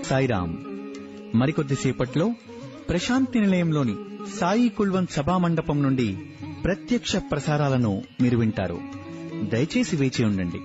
సాయిరాం. మరికొద్దిసేపట్లో ప్రశాంతి నిలయంలోని సాయి కుల్వన్ సభామండపం నుండి ప్రత్యక్ష ప్రసారాలను మీరు వింటారు. దయచేసి వేచి ఉండండి.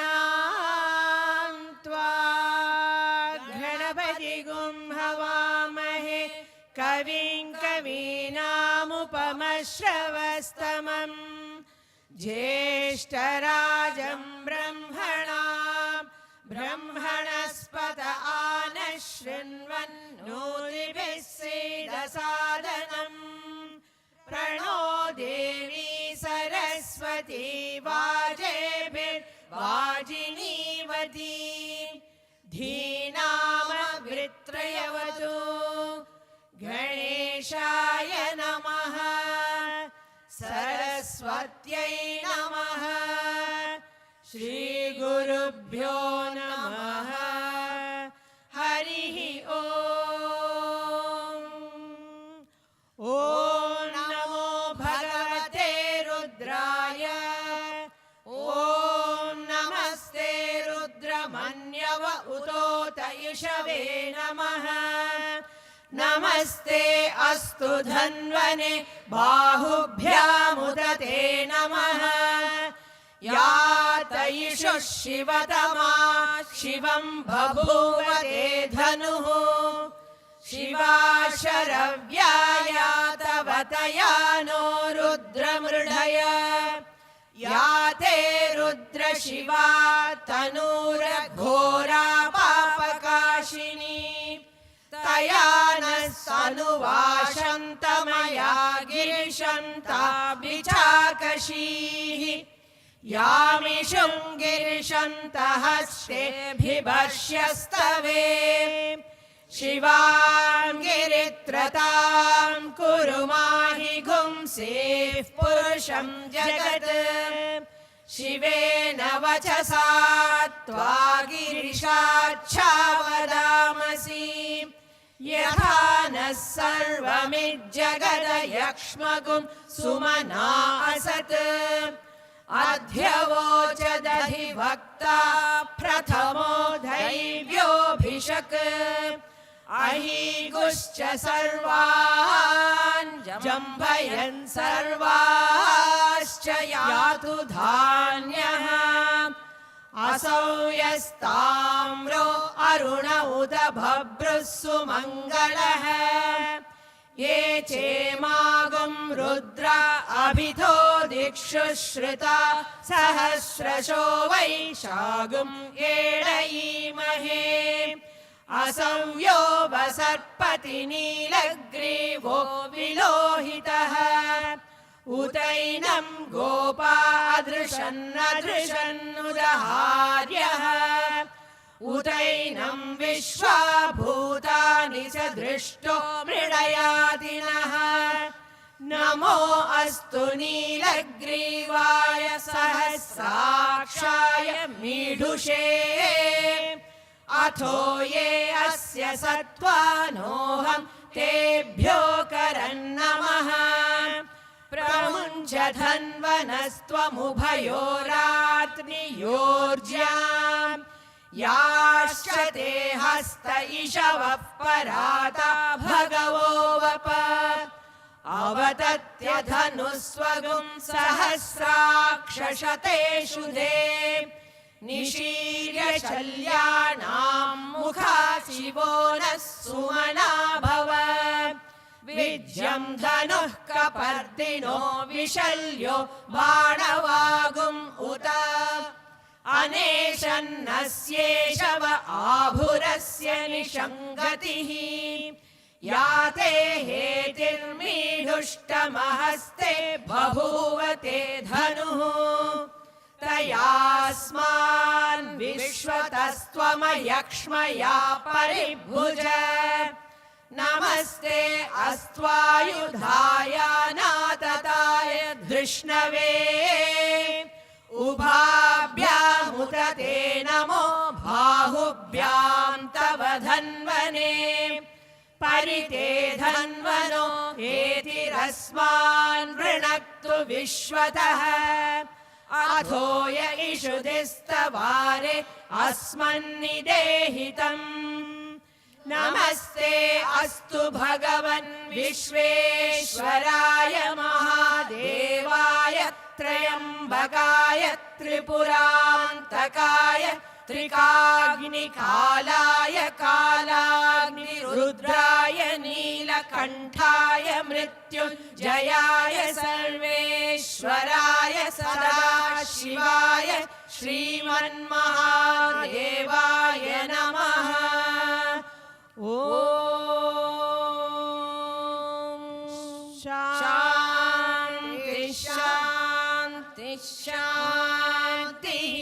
गणानां त्वा गणपतिगुं हवामहे कविं कवीनामुपमश्रवस्तमं ज्येष्ठराजं ब्रह्मणस्पत आनशृण्वन्नोतिभिः सीदसादनम् प्रणो देवी सरस्वती वाजेभिर्वाजिनीवती धीनामवृत्रयवतु गणेशाय नमः सरस्वत्यै नमः श्रीगुरुभ्यो नमः हरिः ओम्। ॐ नमो भगवते रुद्राय ॐ नमस्ते रुद्रमन्यव उतोतयुषवे नमः नमस्ते अस्तु धन्वने बाहुभ्यामुदते नमः या तैषुः शिवतमा शिवं बभूवते धनुः शिवा शरव्याया तव तया नो रुद्रमृढय या ते रुद्र शिवा तनूरघोरा पापकाशिनी तया नः सनुवाशन्तमया गिरिशन्ताभिचाकशीः यामिषुं गिरिशन्तहस्तेऽभिभर्ष्यस्तवे शिवां गिरित्रतां कुरु माहि गुंसेः पुरुषं जगत् शिवेन वचसा त्वा गिरिशाच्छावदामसि यथा नः सर्वमिज्जगदयक्ष्मगुं सुमना असत् अध्यवोचदधिवक्ता प्रथमो दैव्योऽभिषक् अहीगुश्च सर्वान् जम्भयन् सर्वाश्च यातु धान्यः असौ यस्ताम्रो अरुण उद भभ्रुः सुमङ्गलः ये चेमागुं रुद्र अभितो दिक्षु श्रुता सहस्रशो वैशागुं एडयीमहे असौ यो वसत्पति नीलग्रीवो विलोहितः उतैनं गोपा अदृशन्नदृशन्नुदहार्यः उतैनं विश्वाभूतानि च दृष्टो मृडयादिनः नमो अस्तु नीलग्रीवाय सहस्राक्षाय मीढुषे अथो ये अस्य सत्त्वानोऽहं तेभ्यो करन्नमः प्रमुञ्च धन्वनस्त्वमुभयोरात्नियोर्ज्याम् याश्च ते हस्त इषवः पराता भगवो वप अवतत्य धनुस्वगुं सहस्राक्षशतेषु दे निशीर्य शल्यानां मुखा शिवो नः सुमना भव विज्यं धनुः कपर्दिनो विशल्यो बाणवागुम् उत अनेशन्नस्येषव आभुरस्य निषङ्गतिः याते हेतिर्मीढुष्टमहस्ते बभूव ते धनुः तयास्मान् विश्वतस्त्वमयक्ष्मया परिभुज नमस्ते अस्त्वायुधाय नातताय धृष्णवे उभाभ्यामुत ते नमो बाहुभ्यां तव धन्वने परिते धन्वनो हेतिरस्मान् वृणक्तु विश्वतः अथो य इषुधिस्तवारे अस्मन्निदेहितम् नमस्ते अस्तु भगवन् विश्वेश्वराय महादेवाय त्र्यम्बकाय त्रिपुरान्तकाय त्रिकाग्निकालाय कालाग्निरुद्राय नीलकण्ठाय मृत्युञ्जयाय सर्वेश्वराय सदाशिवाय श्रीमन्महादेवाय नमः। ॐ शान्ति शान्ति शान्तिः।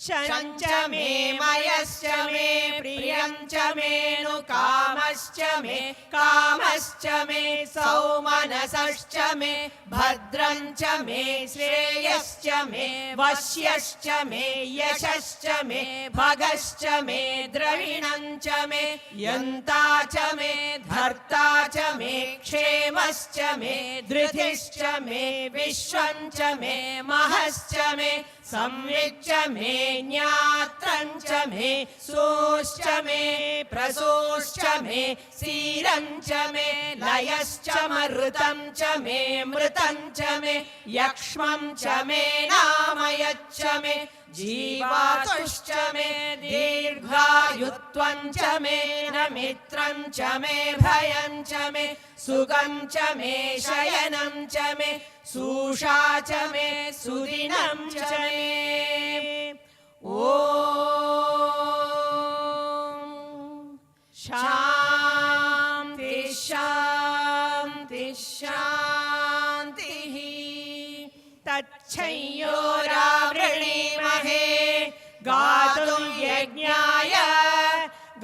शञ्च मे मयश्च मे प्रियञ्च मेऽनुकामश्च मे कामश्च मे सौमनसश्च मे भद्रञ्च मे श्रेयश्च मे वश्यश्च मे यशश्च मे भगश्च मे द्रविणञ्च मे यन्ता च मे धर्ता च मे क्षेमश्च मे धृतिश्च मे विश्वञ्च मे महश्च मे संविच्च मे ज्ञात्रञ्च मे सोश्च मे प्रसोश्च मे सीरञ्च मे लयश्च मरुतं च मे मृतं च मे यक्ष्मं च मे नामयच्च मे जीवातुश्च मे दीर्घायुत्वं च मे नमित्रं च मे भयं च मे सुखं च मे शयनं च मे सूषा च मे सुदिनं च मे। ॐ शान्ति शान्ति शान्तिः। तच्छंयोरावृणीमहे गातुं यज्ञाय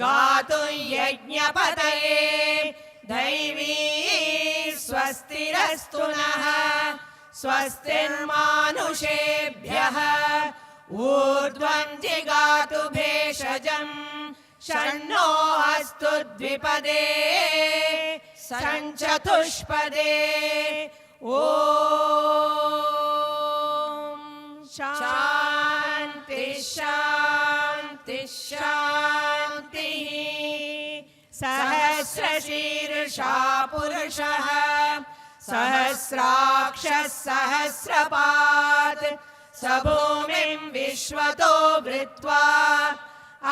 गातुं यज्ञपतये दैवी स्वस्तिरस्तु नः स्वस्तिर्मानुषेभ्यः ऊर्ध्वं जिगातु भेषजम् षण्णो अस्तु द्विपदे सञ्चतुष्पदे। ॐ शान्ति शान्ति शान्तिः। सहस्रशीर्षा पुरुषः सहस्राक्षः सहस्रपात् स भूमिं विश्वतो वृत्वा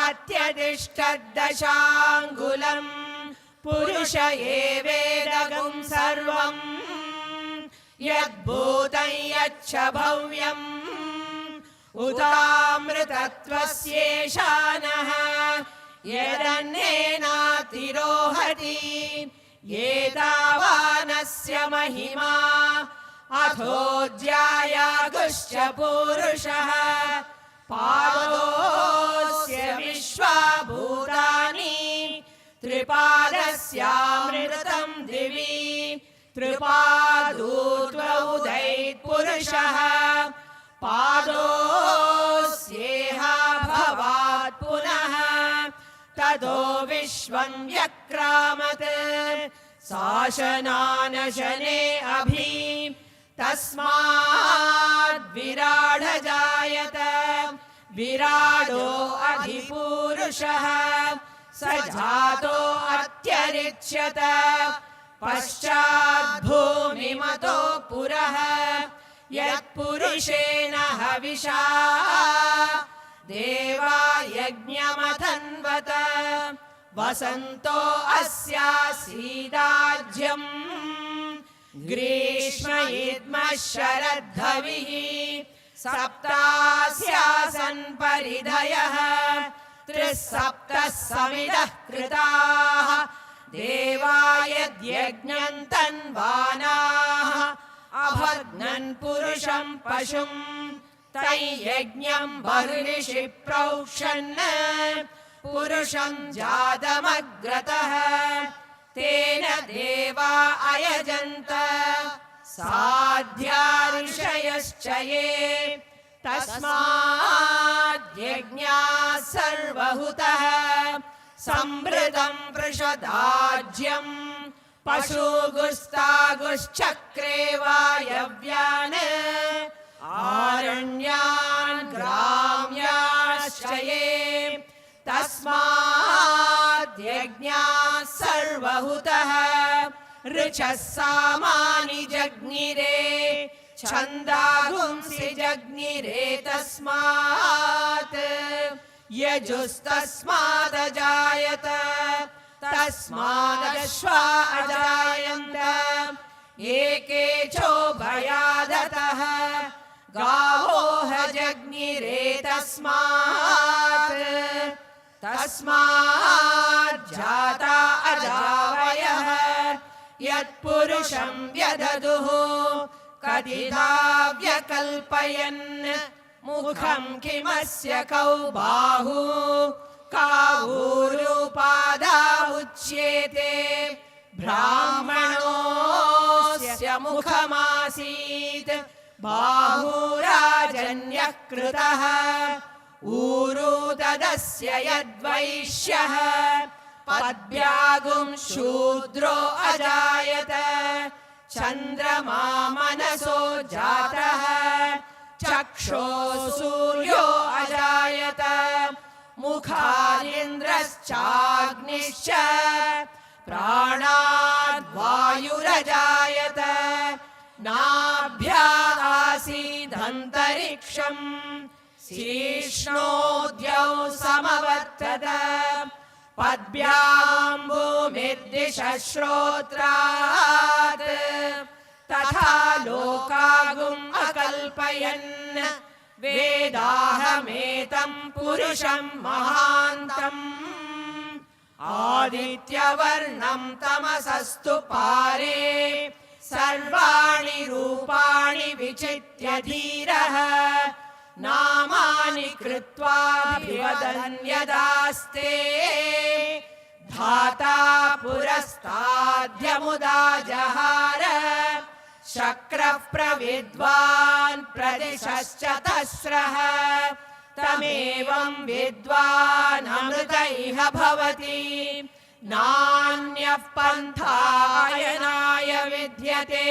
अत्यतिष्ठद्दशाङ्गुलम् पुरुष एवेदगं सर्वम् यद्भूतं यच्च भव्यम् उतामृतत्वस्येषानः यदन्येनातिरोहति एतावानस्य महिमा अथोऽध्यायागुश्च पूरुषः पादोऽस्य विश्वाभूतानि त्रिपादस्यामृतं दिवि त्रिपादूर्ध्वोदैत्पुरुषः पादोऽस्येह भवात् पुनः ततो विश्वं व्यक्रामत् शासनानशने अभि तस्माद् विराड जायत विराडो अधिपूरुषः स जातो अत्यरिच्यत पश्चात् भूमिमतो पुरः यत्पुरुषेण हविषा देवा यज्ञमथन्वत वसन्तो अस्यासीदाज्यम् ग्रीष्म इद्मः शरद्धविः सप्तास्यासन् परिधयः त्रिसप्तः समिदः कृताः देवा यद्यज्ञम् तन्वानाः अभग्नन् पुरुषं पशुं तैयज्ञं बर्हिषि प्रोक्षन् पुरुषं जातमग्रतः तेन देवा अयजन्त साध्या ऋषयश्च ये तस्माद्यज्ञाः सर्वहुतः संवृतं पृषदाज्यम् पशुगुस्तागुश्चक्रे वायव्यान् आरण्यान् ग्राम्याश्च ये तस्माद्यज्ञाः सर्वहुतः ऋचः सामानि जज्ञिरे छन्दागुंसि जज्ञिरे तस्मात् यजुस्तस्मादजायत तस्मादश्वा अजायन्त एके चोभयादतः गावोह जज्ञिरे तस्मात् जाता अजावयः यत्पुरुषं व्यदधुः कतिधा व्यकल्पयन् मुखं किमस्य कौ बाहु कावूरुपादा उच्येते ब्राह्मणोऽस्य मुखमासीत् बाहुराजन्यः कृतः ऊरू तदस्य यद्वैश्यः पद्भ्यागुं शूद्रो अजायत चन्द्रमा मनसो जातः चक्षो सूर्यो अजायत मुखादिन्द्रश्चाग्निश्च प्राणाद्वायुरजायत नाभ्या आसीदन्तरिक्षम् शीर्ष्णोद्यौ समवर्तत पद्भ्यां भूमिर्दिशः श्रोत्रात् तथा लोकागुम् अकल्पयन् वेदाहमेतं पुरुषं महान्तम् आदित्यवर्णं तमसस्तु पारे सर्वाणि रूपाणि विचित्य धीरः नामानि कृत्वाभिवदन्यदास्ते धाता पुरस्ताद्यमुदा जहार शक्रः प्रविद्वान् प्रदिशश्चतस्रः तमेवं विद्वान् अमृत इह भवति नान्यः पन्थायनाय विद्यते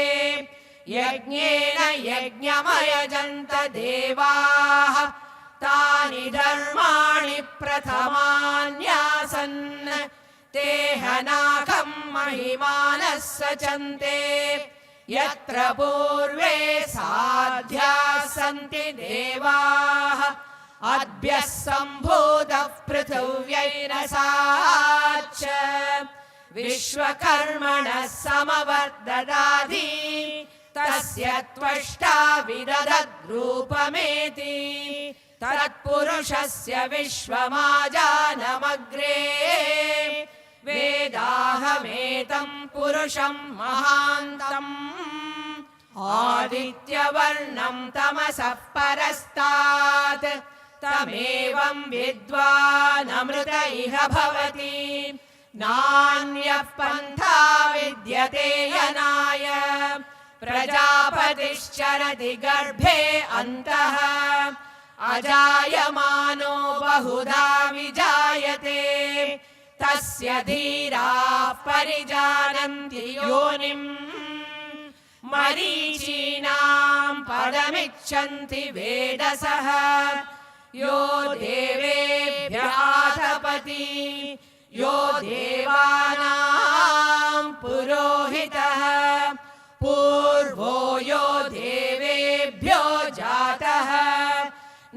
यज्ञेन यज्ञमयजन्त देवाः तानि धर्माणि प्रथमान्यासन् ते हनाकं महिमानः सचन्ते यत्र पूर्वे साध्याः सन्ति देवाः अद्भ्यः सम्भूतः पृथिव्यैरसाच्च विश्वकर्मणः समवर्ददाति तस्य त्वष्टा विदधद्रूपमेति तत्पुरुषस्य विश्वमाजानमग्रे वेदाहमेतं पुरुषं महान्तम् आदित्यवर्णं तमसः परस्तात् तमेवं विद्वानमृत इह भवति नान्यः पन्था विद्यते यनाय प्रजापतिश्चरति गर्भे अन्तः अजायमानो बहुधा विजायते तस्य धीराः परिजानन्ति योनिम् मरीचीनां पदमिच्छन्ति वेदसः यो देवेभ्यः आतपति यो देवानां पुरोहितः पूर्वो यो देवेभ्यो जातः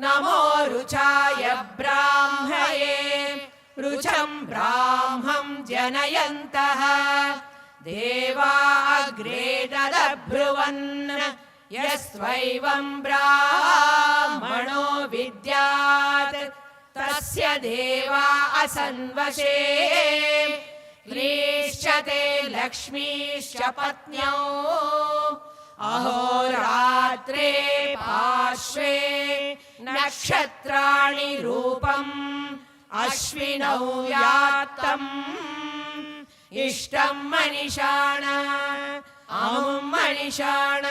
नमो रुचाय ब्राह्मये रुचं ब्राह्मं जनयन्तः देवा अग्रे तदब्रुवन् यस्त्वैवं ब्राह्मणो विद्यात् तस्य देवा असन्वशे क्लीश्चते लक्ष्मीश्च पत्न्यौ अहोरात्रे पार्श्वे नक्षत्राणि रूपम् अश्विनौ व्यात्तम् इष्टं मनिषाण अमुं मनिषाण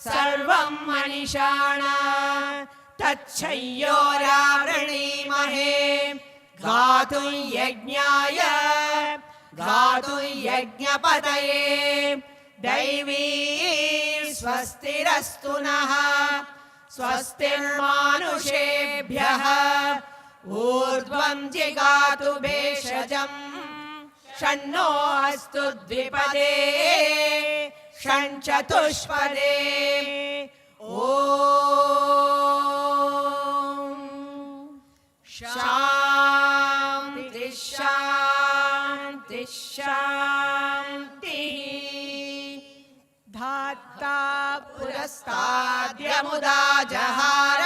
सर्वं मनिषाण तच्छय्योरावृणीमहे गातुं यज्ञाय गातुं यज्ञपतये दैवी स्वस्तिरस्तु नः स्वस्तिर्मानुषेभ्यः ऊर्ध्वं जिगातु भेषजम् षण्णो अस्तु द्विपदे षण्चतुष्पदे ॐ शान्ति शान्ति शान्तिः धाता पुरस्ताद्यमुदा जहार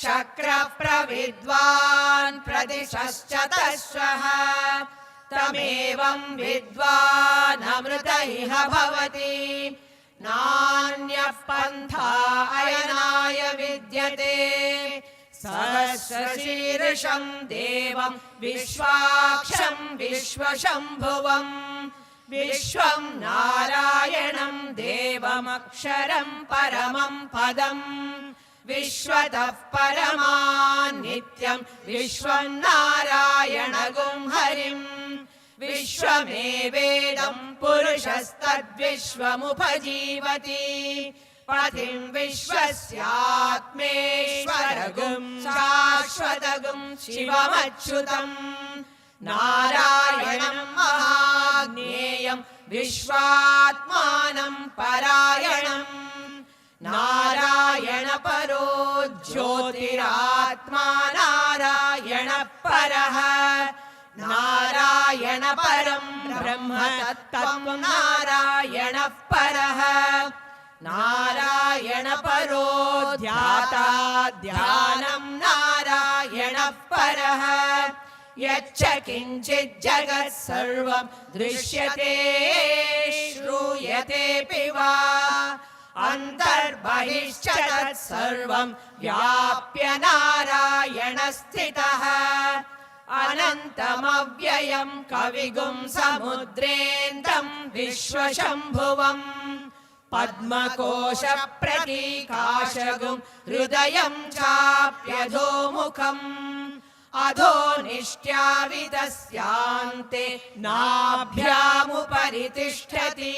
शक्रः प्रविद्वान् प्रदिशश्च तश्वः तमेवं विद्वान् अमृत इह भवति नान्यः पन्था अयनाय विद्यते सहस्रशीर्षं देवं विश्वाक्षं विश्वशम्भुवं विश्वं नारायणं देवमक्षरं परमं पदम् विश्वतः परमान् नित्यं विश्वं नारायणगुं हरिम् विश्वमेवेदं पुरुषस्तद्विश्वमुपजीवति पतिं विश्वस्यात्मेश्वरगुं शाश्वतगुं शिवमच्युतम् नारायणं महाज्ञेयं विश्वात्मानं परायणम् नारायण परो ज्योतिरात्मा नारायण परः नारायण परं ब्रह्म तत्त्वं नारायण परः नारायण परो ध्याता ध्यानं नारायण परः यच्च किञ्चित् जगत् सर्वं दृश्यते श्रूयतेऽपि वा अन्तर्बहिश्च तत्सर्वं व्याप्य नारायण स्थितः अनन्तमव्ययं कविगुं समुद्रेन्दं विश्वशम्भुवम् पद्मकोश प्रतीकाशगुं हृदयं चाप्यधोमुखम् अधो निष्ट्यावितस्यान्ते नाभ्यामुपरि तिष्ठति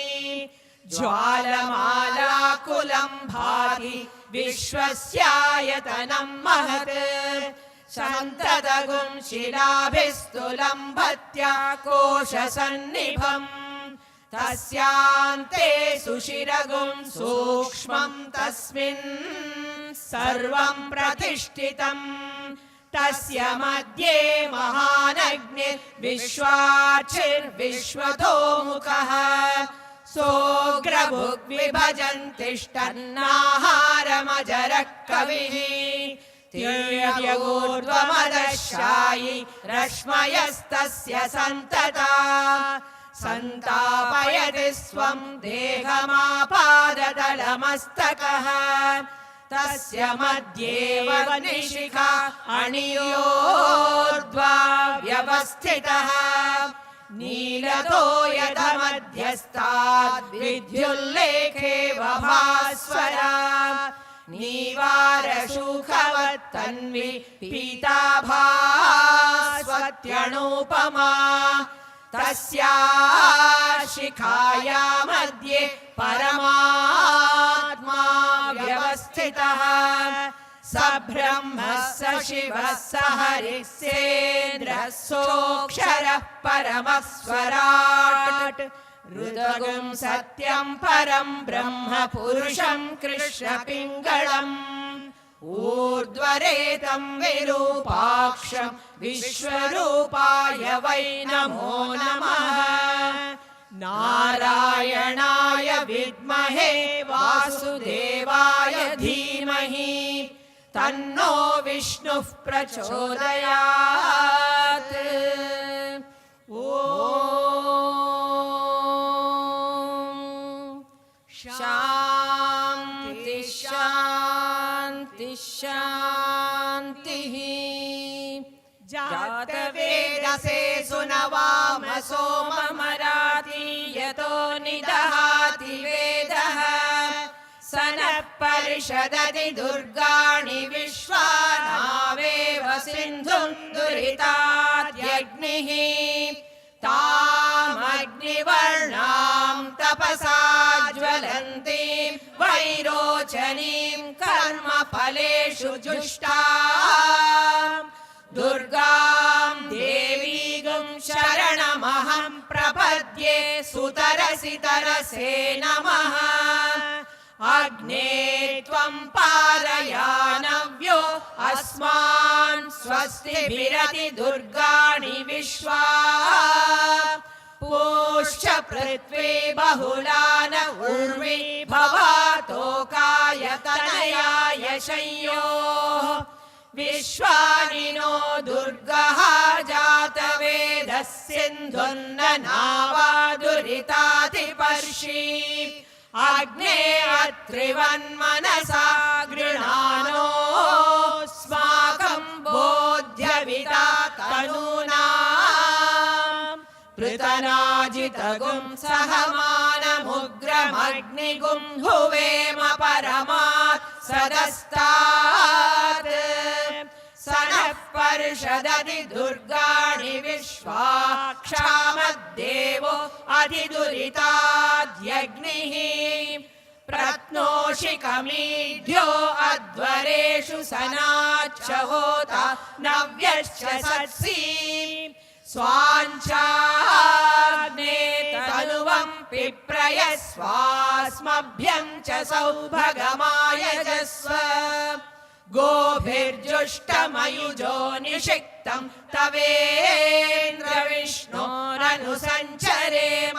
ज्वालमालाकुलं भाति विश्वस्यायतनं महत् सन्ततगुं शिलाभिस्तुलम्भत्या कोशसन्निभम् तस्यान्ते सुशिरगुं सूक्ष्मं तस्मिन् सर्वं प्रतिष्ठितम् तस्य मध्ये महानग्निर्विश्वाचिर्विश्वतोमुखः सोऽग्रभुग्विभजन्तिष्ठन्नाहारमजरः कविः तीर्यगूर्ध्वमदशायि रश्मयस्तस्य सन्तता सन्तापयति स्वं देहमापादतलमस्तकः तस्य मध्ये वह्निशिखा अणियोर्ध्वा व्यवस्थितः नीलतो यथमध्यस्ताद् विद्युल्लेखे वभास्वरा नीवारशुखवत्तन्वी पीताभास्वत्यणूपमा तस्या शिखाया मध्ये परमात्मा व्यवस्थितः स ब्रह्मः स शिवः स हरिः सेन्द्रः सोऽक्षरः परमः स्वराट् ऋतगुं सत्यं परं ब्रह्म पुरुषं कृष्णपिङ्गळम् ऊर्ध्वरेतं विरूपाक्षं विश्वरूपाय वै नमो नमः नारायणाय विद्महे वासुदेवाय धीमहि तन्नो विष्णुः प्रचोदयात् ॐ शान्ति शान्ति शान्तिः जातवेदसे सुनवाम सोममराति यतो निदहाति वेदः स नः परिषदति दुर्गाणि विश्वानावेव सिन्धुं दुरिताद्यग्निः तामग्निवर्णां तपसा ज्वलन्तीं वैरोचनीं कर्मफलेषु जुष्टाम् दुर्गां देवीगुं शरणमहं प्रपद्ये सुतरसि तरसे नमः अग्ने त्वं पारयानव्यो अस्मान् स्वस्तिभिरति दुर्गाणि विश्वा पूश्च पृथ्वी बहुलान उर्वी भवातोकाय तनयाय शय्योः विश्वानिनो दुर्गः जातवेदः सिन्धुर्ननावादुरितातिपर्षि अग्ने अत्रिवन्मनसा गृणानोऽस्माकं बोध्यविता तनूनाम् पृतनाजितगुं सहमानमुग्रमग्निगुं हुवेम परमात् सदस्तात् स नः परिषदति दुर्गाणि विश्वा क्षामद्देवो अधिदुरिताद्यग्निः प्रत्नोषिकमीढ्यो अध्वरेषु सनाच्च होता नव्यश्च सत्सी स्वाञ्चाग्ने तनुवं पिप्रय स्वास्मभ्यं च सौभगमायजस्व गोभिर्जुष्टमयुजो निषिक्तं तवेन्द्रविष्णोरनुसञ्चरेम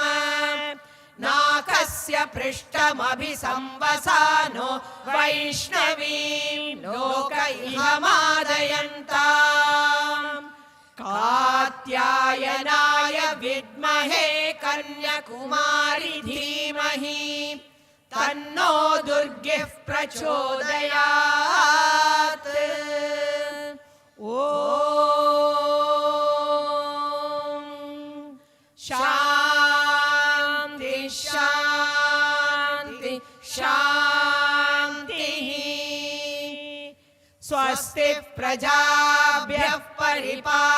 नाकस्य पृष्ठमभिसंवसानो वैष्णवीं लोक इहमादयन्ताम् कात्यायनाय विद्महे कन्याकुमारी धीमहि तन्नो दुर्गिः प्रचोदयात् ॐ शान्ति शान्ति शान्तिः स्वस्ति प्रजाभ्यः परिपालयन्ताम्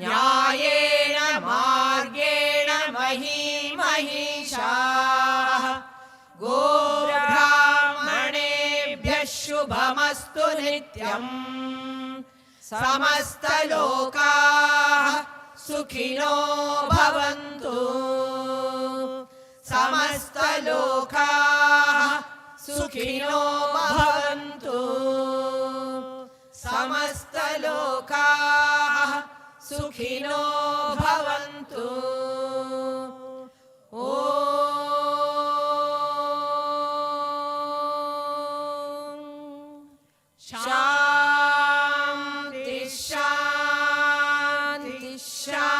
न्यायेन मार्गेण महीमहीषाः गोब्राह्मणेभ्यः शुभमस्तु नित्यम् Satyam. Samastalokaah Sukhino Bhavantu. Samastalokaah Sukhino Bhavantu. Samastalokaah Sukhino Bhavantu. Shanti, Shanti, Shanti.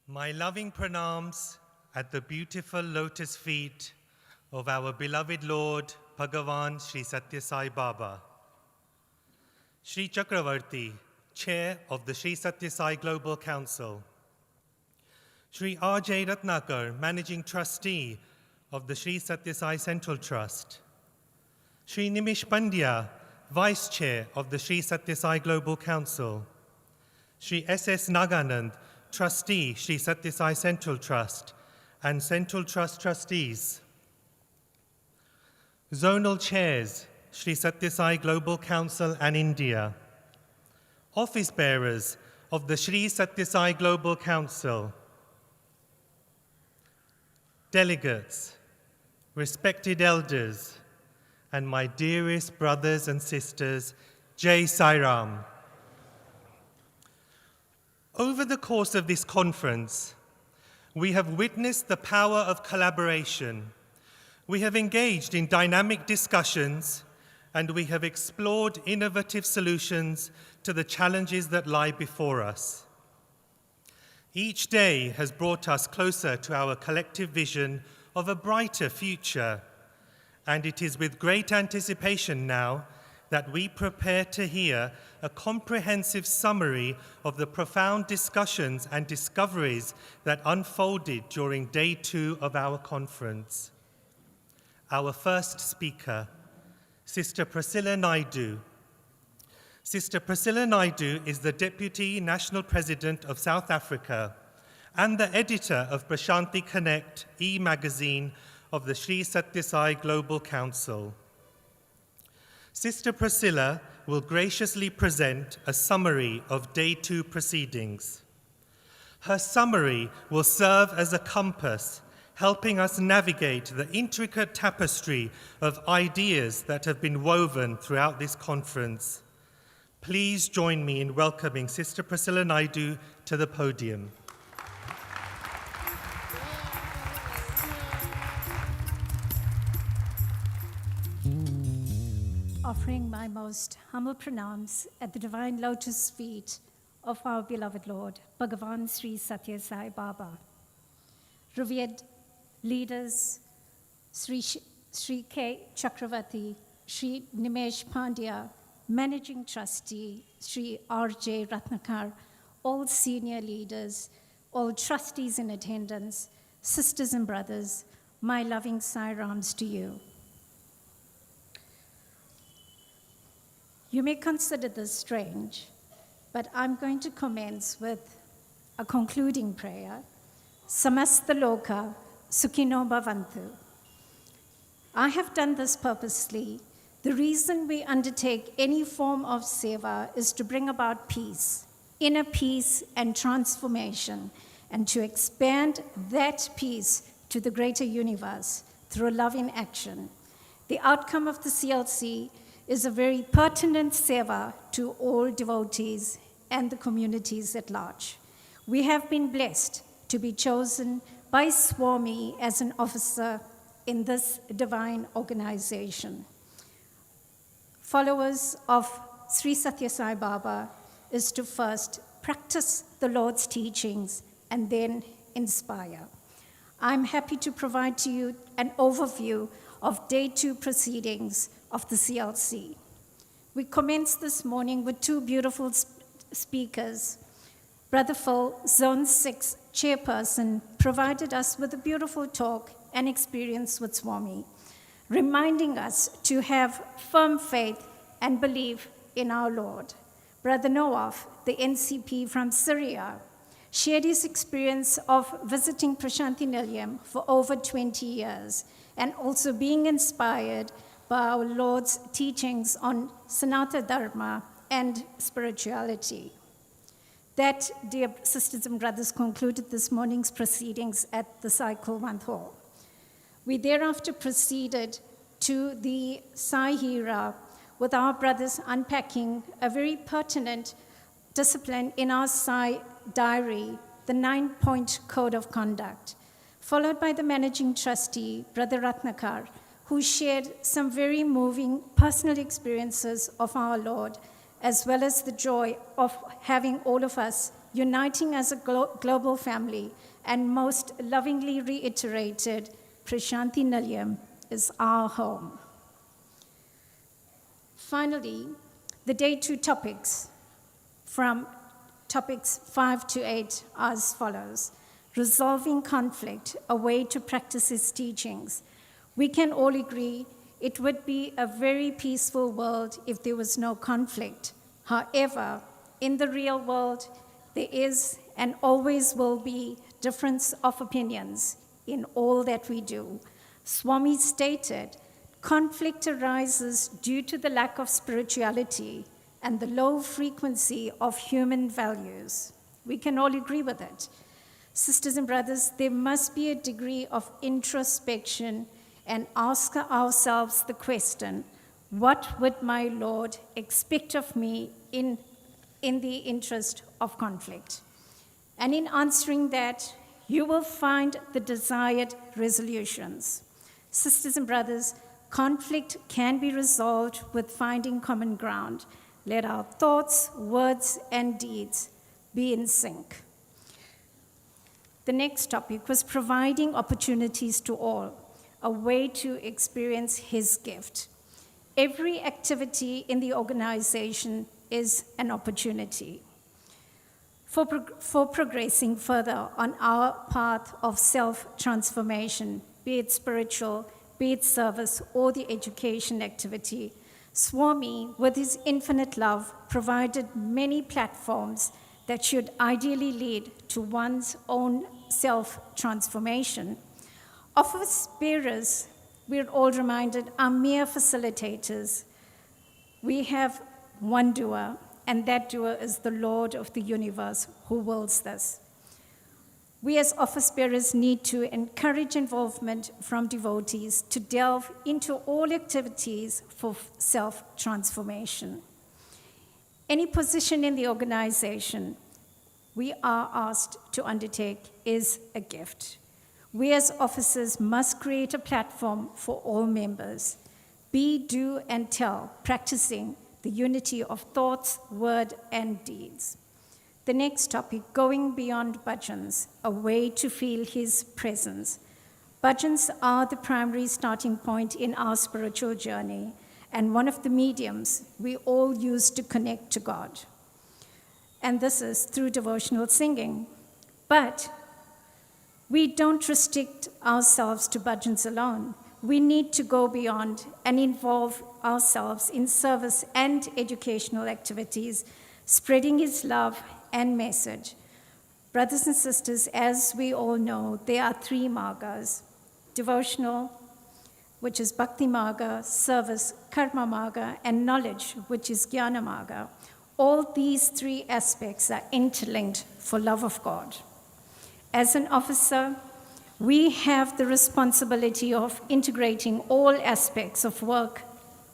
My loving pranams at the beautiful lotus feet of our beloved Lord Bhagavan Sri Sathya Sai Baba. Sri Chakravarti, Chair of the Sri Sathya Sai Global Council. Sri R.J. Ratnakar, Managing Trustee of the Sri Sathya Sai Central Trust. Sri Nimish Pandya, Vice Chair of the Sri Sathya Sai Global Council. Sri S.S. Naganand, Trustee, Sri Sathya Sai Central Trust, and Central Trust Trustees. Zonal Chairs, Sri Sathya Sai Global Council and India. Office Bearers of the Sri Sathya Sai Global Council. Delegates, respected elders, and my dearest brothers and sisters, Jai Sai Ram. Over the course of this conference, we have witnessed the power of collaboration. We have engaged in dynamic discussions, and we have explored innovative solutions to the challenges that lie before us. Each day has brought us closer to our collective vision of a brighter future, and it is with great anticipation now that we prepare to hear a comprehensive summary of the profound discussions and discoveries that unfolded during day 2 of our conference. Our first speaker, Sister Priscilla Naidu. Sister Priscilla Naidu is the Deputy National President of South Africa and the editor of Prasanthi Connect e-magazine of the Sri Sathya Sai Global Council. Sister Priscilla will graciously present a summary of Day 2 proceedings. Her summary will serve as a compass, helping us navigate the intricate tapestry of ideas that have been woven throughout this conference. Please join me in welcoming Sister Priscilla Naidu to the podium. Offering my most humble pranams at the divine lotus feet of our beloved Lord, Bhagavan Sri Sathya Sai Baba. Revered leaders, Sri K. Chakravarti, Sri Nimesh Pandya, Managing Trustee, Sri R.J. Ratnakar, all senior leaders, all trustees in attendance, sisters and brothers, my loving Sai Rams to you. You may consider this strange, but I'm going to commence with a concluding prayer. Samasta Loka Sukhino Bhavantu. I have done this purposely. The reason we undertake any form of seva is to bring about peace, inner peace and transformation, and to expand that peace to the greater universe through loving action. The outcome of the CLC is a very pertinent seva to all devotees and the communities at large. We have been blessed to be chosen by Swami as an officer in this divine organization. Followers of Sri Sathya Sai Baba is to first practice the Lord's teachings and then inspire. I'm happy to provide to you an overview of Day 2 proceedings of the CLC. We commenced this morning with two beautiful speakers. Brother Phil, Zone 6 chairperson, provided us with a beautiful talk and experience with Swami, reminding us to have firm faith and belief in our Lord. Brother Noaf, the NCP from Syria, shared his experience of visiting Prasanthi Nilayam for over 20 years and also being inspired by our Lord's teachings on Sanatana Dharma and spirituality. That, dear sisters and brothers, concluded this morning's proceedings at the Sai Kulwant Hall. We thereafter proceeded to the Sai Hira with our brothers unpacking a very pertinent discipline in our Sai diary, the 9-point code of conduct, followed by the managing trustee, Brother Ratnakar, who shared some very moving personal experiences of our Lord, as well as the joy of having all of us uniting as a global family, and most lovingly reiterated, Prasanthi Nilayam is our home. Finally, the Day 2 topics from topics 5 to 8 are as follows. Resolving conflict, a way to practice his teachings. We can all agree it would be a very peaceful world if there was no conflict. However, in the real world, there is and always will be difference of opinions in all that we do. Swami stated, conflict arises due to the lack of spirituality and the low frequency of human values. We can all agree with it. Sisters and brothers, there must be a degree of introspection and ask ourselves the question, what would my Lord expect of me in the interest of conflict? And in answering that, you will find the desired resolutions. Sisters and brothers, conflict can be resolved with finding common ground. Let our thoughts, words, and deeds be in sync. The next topic was providing opportunities to all, a way to experience his gift. Every activity in the organization is an opportunity for progressing further on our path of self-transformation, be it spiritual, be it service, or the education activity. Swami, with his infinite love, provided many platforms that should ideally lead to one's own self-transformation. Office bearers, we're all reminded, are mere facilitators. We have one doer, and that doer is the Lord of the universe who wills this. We as office bearers need to encourage involvement from devotees to delve into all activities for self-transformation. Any position in the organization we are asked to undertake is a gift. We as officers must create a platform for all members. Be, do, and tell, practicing the unity of thoughts, word, and deeds. The next topic, going beyond bhajans, a way to feel his presence. Bhajans are the primary starting point in our spiritual journey and one of the mediums we all use to connect to God. And this is through devotional singing. But we don't restrict ourselves to bhajans alone. We need to go beyond and involve ourselves in service and educational activities, spreading his love and message. Brothers and sisters, as we all know, there are 3 margas: devotional, which is bhakti marga, service, karma marga, and knowledge, which is jnana marga. All these 3 aspects are interlinked for love of God. As an officer, we have the responsibility of integrating all aspects of work,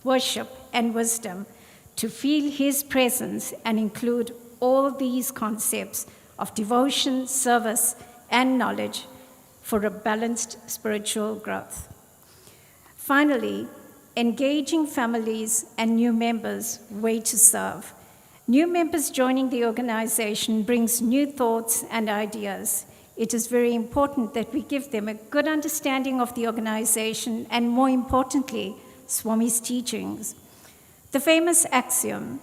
worship, and wisdom to feel his presence and include all these concepts of devotion, service, and knowledge for a balanced spiritual growth. Finally, engaging families and new members' way to serve. New members joining the organization brings new thoughts and ideas. it is very important that we give them a good understanding of the organization and, more importantly, Swami's teachings. The famous axiom,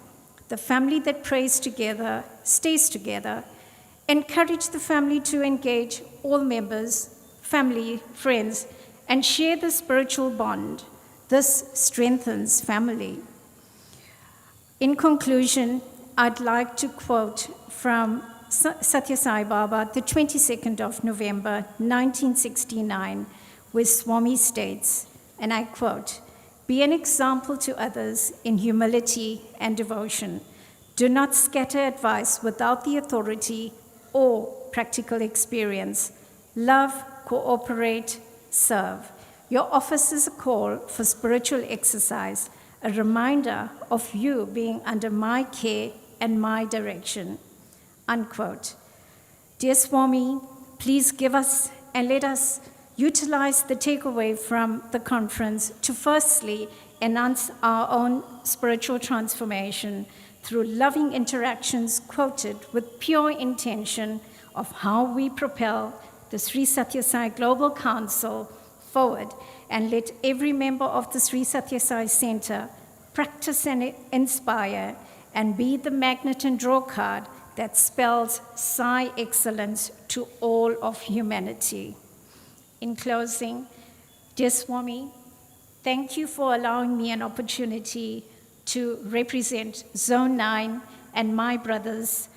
"The family that prays together stays together," encourage the family to engage all members, family, friends, and share the spiritual bond. This strengthens family. In conclusion, I'd like to quote from Sathya Sai Baba, the 22nd of November, 1969, where Swami states, and I quote, "Be an example to others in humility and devotion. Do not scatter advice without the authority or practical experience. Love, cooperate, serve. Your office is a call for spiritual exercise, a reminder of you being under my care and my direction." Unquote. Dear Swami, please give us and let us utilize the takeaway from the conference to firstly enhance our own spiritual transformation through loving interactions quoted with pure intention of how we propel the Sri Sathya Sai Global Council forward, and let every member of the Sri Sathya Sai Center practice and inspire and be the magnet and draw card that spells Sai excellence to all of humanity. In closing, dear Swami, thank you for allowing me an opportunity to represent Zone 9 and my brothers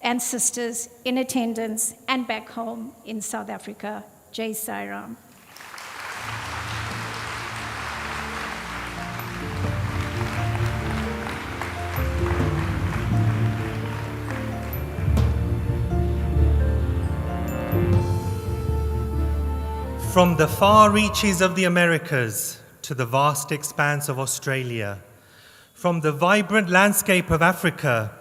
and sisters in attendance and back home in South Africa. Jai Sai Ram. From the far reaches of the Americas to the vast expanse of Australia, from the vibrant landscape of Africa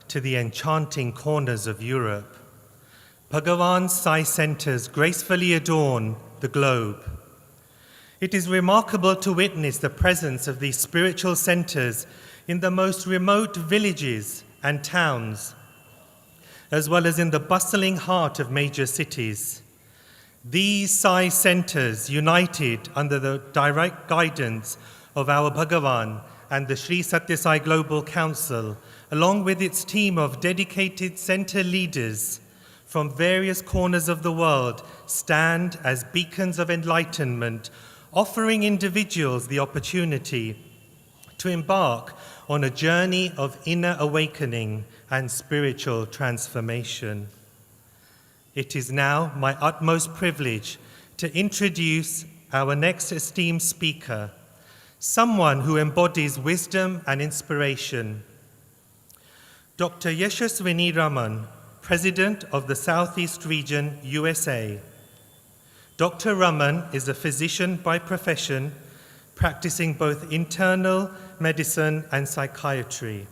to the enchanting corners of Europe, Bhagavan's Sai centers gracefully adorn the globe. It is remarkable to witness the presence of these spiritual centers in the most remote villages and towns, as well as in the bustling heart of major cities. These Sai centers, united under the direct guidance of our Bhagavan and the Sri Sathya Sai Global Council, along with its team of dedicated center leaders from various corners of the world, stand as beacons of enlightenment, offering individuals the opportunity to embark on a journey of inner awakening and spiritual transformation. It is now my utmost privilege to introduce our next esteemed speaker, someone who embodies wisdom and inspiration. Dr. Yashaswini Raman, President of the Southeast Region, USA. Dr. Raman is a physician by profession, practicing both internal medicine and psychiatry.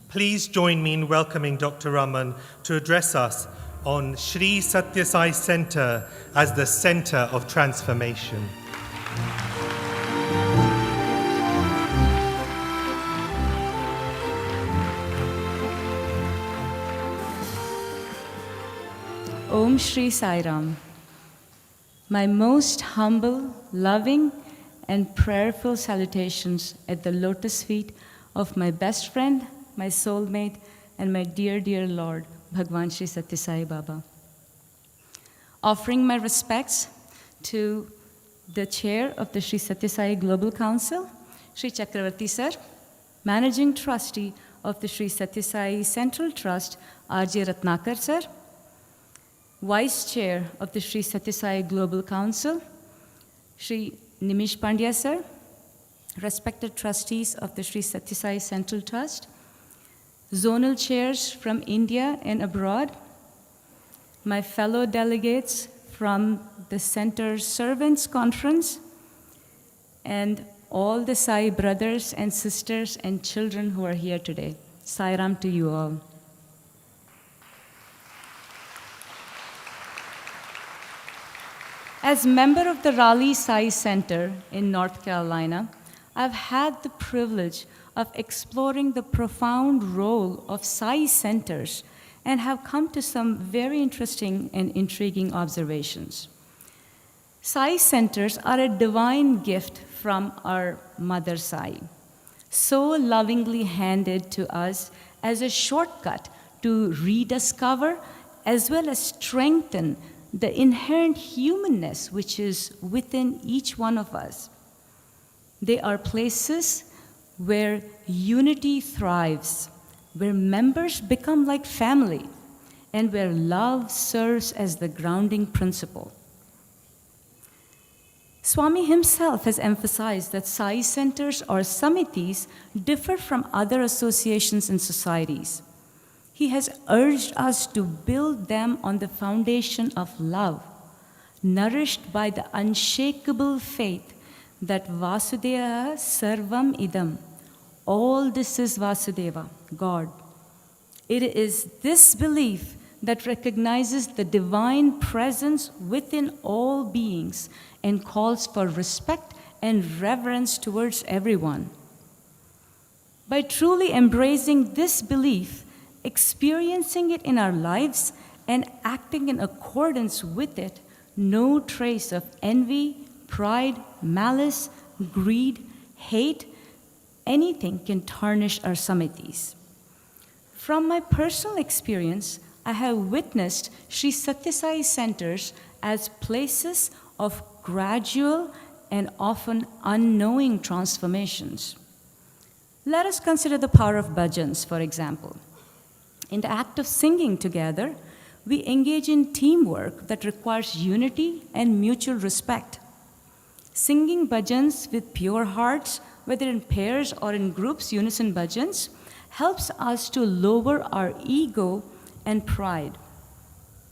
Please join me in welcoming Dr. Raman to address us on Sri Sathya Sai Center as the center of transformation. Om Shri Sai Ram. My most humble, loving, and prayerful salutations at the lotus feet of my best friend, my soulmate, and my dear, dear Lord, Bhagwan Sri Sathya Sai Baba. Offering my respects to the chair of the Sri Sathya Sai Global Council, Sri Chakravarti Sir, Managing Trustee of the Sri Sathya Sai Central Trust, R.J. Ratnakar Sir, Vice Chair of the Sri Sathya Sai Global Council, Sri Nimish Pandya Sir, respected trustees of the Sri Sathya Sai Central Trust, zonal chairs from India and abroad, my fellow delegates from the Center's Servants Conference, and all the Sai brothers and sisters and children who are here today. Sai Ram to you all. As member of the Raleigh Sai Center in North Carolina, I've had the privilege of exploring the profound role of Sai centers and have come to some very interesting and intriguing observations. Sai centers are a divine gift from our Mother Sai, so lovingly handed to us as a shortcut to rediscover as well as strengthen the inherent humanness which is within each one of us. They are places where unity thrives, where members become like family, and where love serves as the grounding principle. Swami himself has emphasized that Sai centers or samitis differ from other associations and societies. He has urged us to build them on the foundation of love, nourished by the unshakable faith that Vasudeva Sarvam Idam, all this is Vasudeva, God. It is this belief that recognizes the divine presence within all beings and calls for respect and reverence towards everyone. By truly embracing this belief, experiencing it in our lives, and acting in accordance with it, no trace of envy, pride, malice, greed, hate, anything can tarnish our samitis. From my personal experience, I have witnessed Sri Sathya Sai centers as places of gradual and often unknowing transformations. Let us consider the power of bhajans, for example. In the act of singing together, we engage in teamwork that requires unity and mutual respect. Singing bhajans with pure hearts, whether in pairs or in groups, unison bhajans, helps us to lower our ego and pride.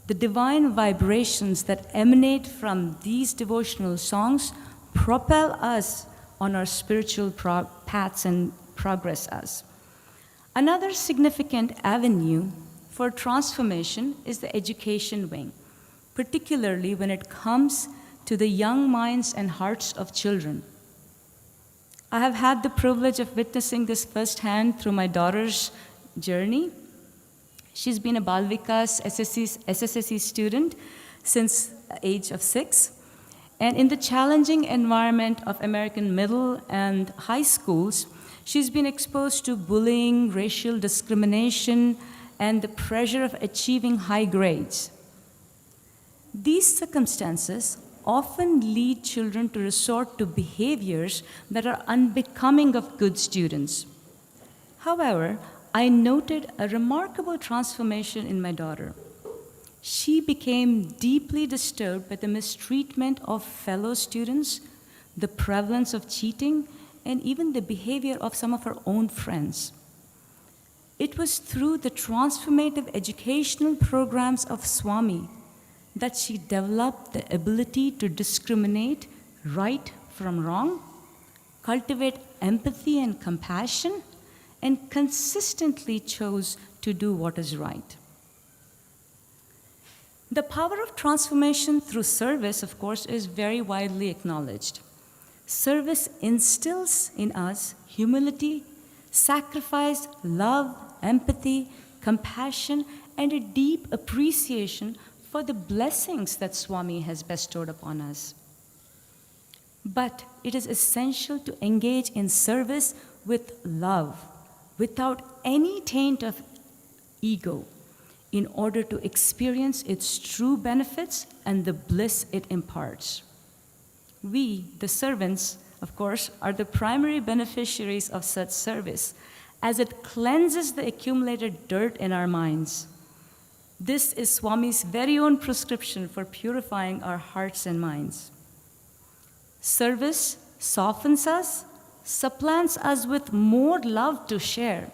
The divine vibrations that emanate from these devotional songs propel us on our spiritual paths and progress us. Another significant avenue for transformation is the education wing, particularly when it comes to the young minds and hearts of children. I have had the privilege of witnessing this firsthand through my daughter's journey. She's been a Balvikas SSSGC student since the age of 6. And in the challenging environment of American middle and high schools, she's been exposed to bullying, racial discrimination, and the pressure of achieving high grades. These circumstances often lead children to resort to behaviors that are unbecoming of good students. However, I noted a remarkable transformation in my daughter. She became deeply disturbed by the mistreatment of fellow students, the prevalence of cheating, and even the behavior of some of her own friends. It was through the transformative educational programs of Swami that she developed the ability to discriminate right from wrong, cultivate empathy and compassion, and consistently chose to do what is right. The power of transformation through service, of course, is very widely acknowledged. Service instills in us humility, sacrifice, love, empathy, compassion, and a deep appreciation for the blessings that Swami has bestowed upon us. But it is essential to engage in service with love, without any taint of ego, in order to experience its true benefits and the bliss it imparts. We, the servants, of course, are the primary beneficiaries of such service, as it cleanses the accumulated dirt in our minds. This is Swami's very own prescription for purifying our hearts and minds. Service softens us, supplants us with more love to share,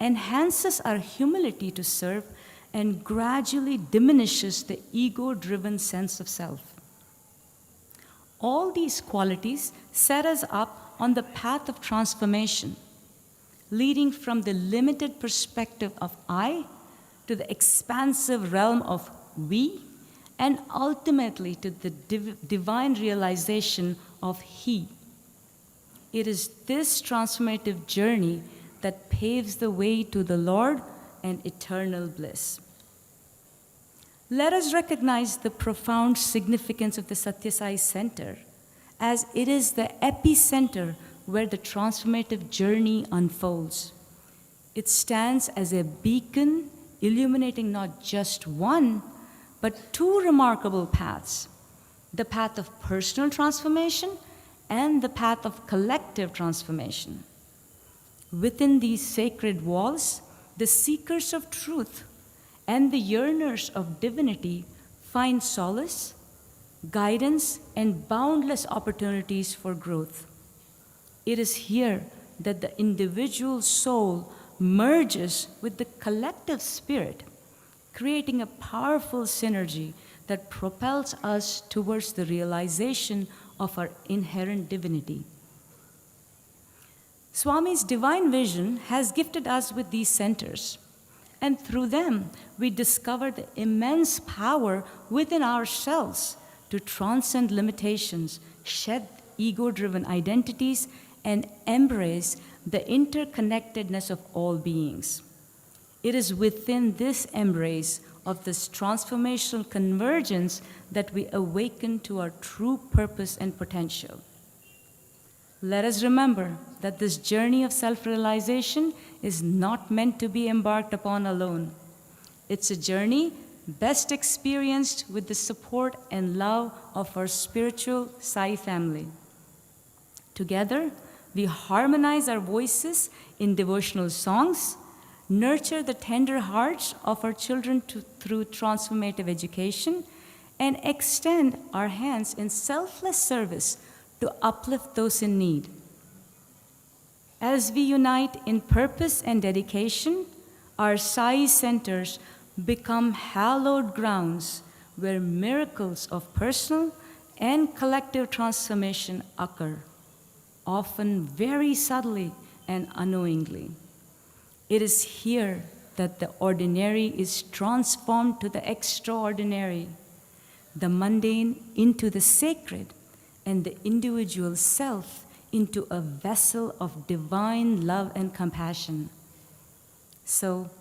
enhances our humility to serve, and gradually diminishes the ego-driven sense of self. All these qualities set us up on the path of transformation, leading from the limited perspective of I to the expansive realm of we, and ultimately to the divine realization of He. It is this transformative journey that paves the way to the Lord and eternal bliss. Let us recognize the profound significance of the Sathya Sai Center, as it is the epicenter where the transformative journey unfolds. It stands as a beacon illuminating not just one, but two remarkable paths: the path of personal transformation and the path of collective transformation. Within these sacred walls, the seekers of truth and the yearners of divinity find solace, guidance, and boundless opportunities for growth. It is here that the individual soul merges with the collective spirit, creating a powerful synergy that propels us towards the realization of our inherent divinity. Swami's divine vision has gifted us with these centers, and through them we discover the immense power within ourselves to transcend limitations, shed ego-driven identities, and embrace the interconnectedness of all beings. It is within this embrace of this transformational convergence that we awaken to our true purpose and potential. Let us remember that this journey of self-realization is not meant to be embarked upon alone. It's a journey best experienced with the support and love of our spiritual Sai family. Together, we harmonize our voices in devotional songs, nurture the tender hearts of our children through transformative education, and extend our hands in selfless service to uplift those in need. As we unite in purpose and dedication, our Sai centers become hallowed grounds where miracles of personal and collective transformation occur, often very subtly and unknowingly. It is here that the ordinary is transformed to the extraordinary, the mundane into the sacred, and the individual self into a vessel of divine love and compassion. So,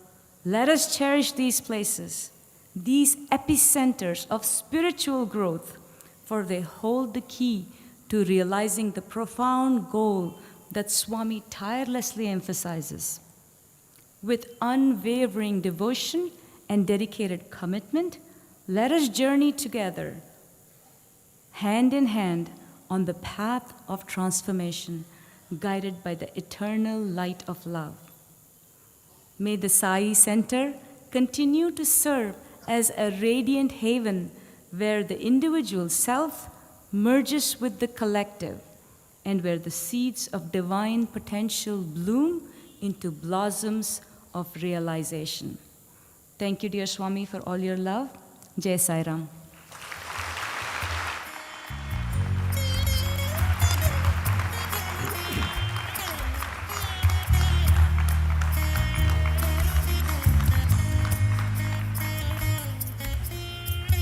let us cherish these places, these epicenters of spiritual growth, for they hold the key to realizing the profound goal that Swami tirelessly emphasizes. With unwavering devotion and dedicated commitment, let us journey together, hand in hand, on the path of transformation, guided by the eternal light of love. May the Sai Center continue to serve as a radiant haven where the individual self merges with the collective, and where the seeds of divine potential bloom into blossoms of realization. Thank you, dear Swami, for all your love. Jai Sai Ram.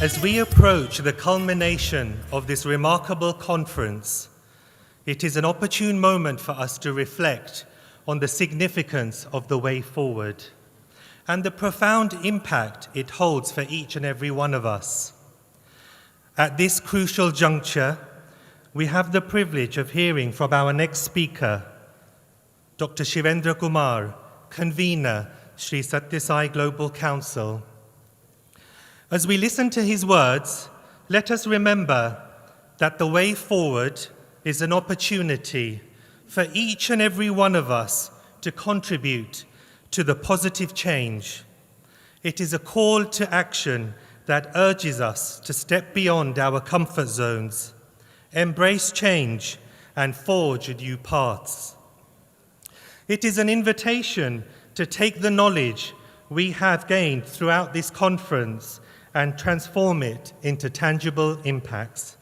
As we approach the culmination of this remarkable conference, it is an opportune moment for us to reflect on the significance of the way forward and the profound impact it holds for each and every one of us. At this crucial juncture, we have the privilege of hearing from our next speaker, Dr. Shivendra Kumar, convener, Sri Sathya Sai Global Council. As we listen to his words, let us remember that the way forward is an opportunity for each and every one of us to contribute to the positive change. It is a call to action that urges us to step beyond our comfort zones, embrace change, and forge new paths. It is an invitation to take the knowledge we have gained throughout this conference and transform it into tangible impacts.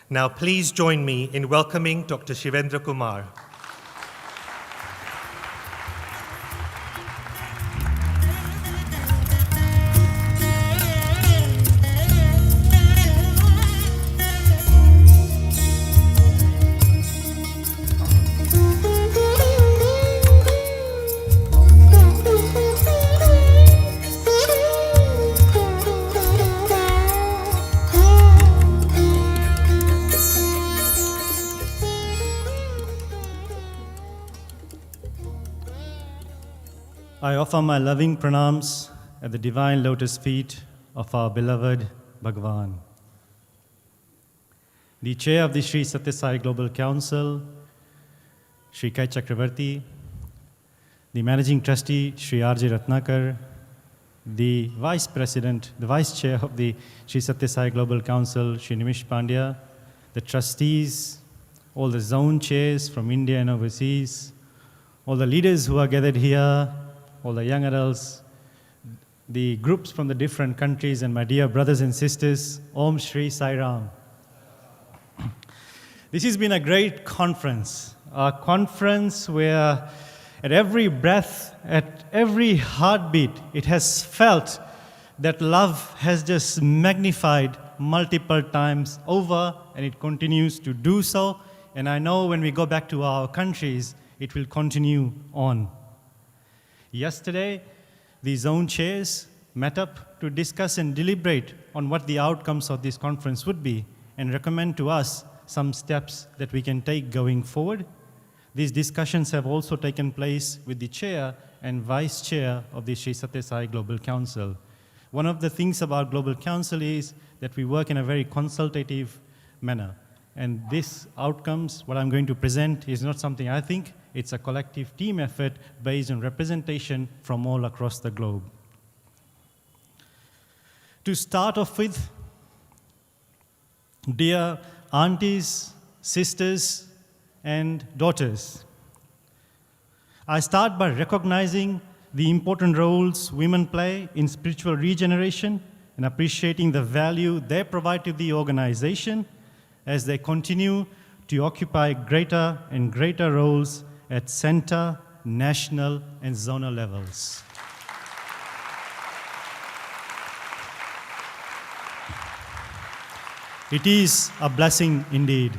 Now please join me in welcoming Dr. Shivendra Kumar. I offer my loving pranams at the divine lotus feet of our beloved Bhagavan. The chair of the Sri Sathya Sai Global Council, Sri Kai Chakravarti, the managing trustee, Sri R.J. Ratnakar, the vice president, the vice chair of the Sri Sathya Sai Global Council, Sri Nimish Pandya, the trustees, all the zone chairs from India and overseas, all the leaders who are gathered here, all the young adults, the groups from the different countries, and my dear brothers and sisters, Om Shri Sai Ram. This has been a great conference, a conference where at every breath, at every heartbeat, it has felt that love has just magnified multiple times over, and it continues to do so. And I know when we go back to our countries, it will continue on. Yesterday, the zone chairs met up to discuss and deliberate on what the outcomes of this conference would be and recommend to us some steps that we can take going forward. These discussions have also taken place with the chair and vice chair of the Sri Sathya Sai Global Council. One of the things about Global Council is that we work in a very consultative manner. And this outcomes, what I'm going to present, is not something I think. It's a collective team effort based on representation from all across the globe. To start off with, dear aunties, sisters, and daughters, I start by recognizing the important roles women play in spiritual regeneration and appreciating the value they provide to the organization as they continue to occupy greater and greater roles at center, national, and zonal levels. It is a blessing indeed.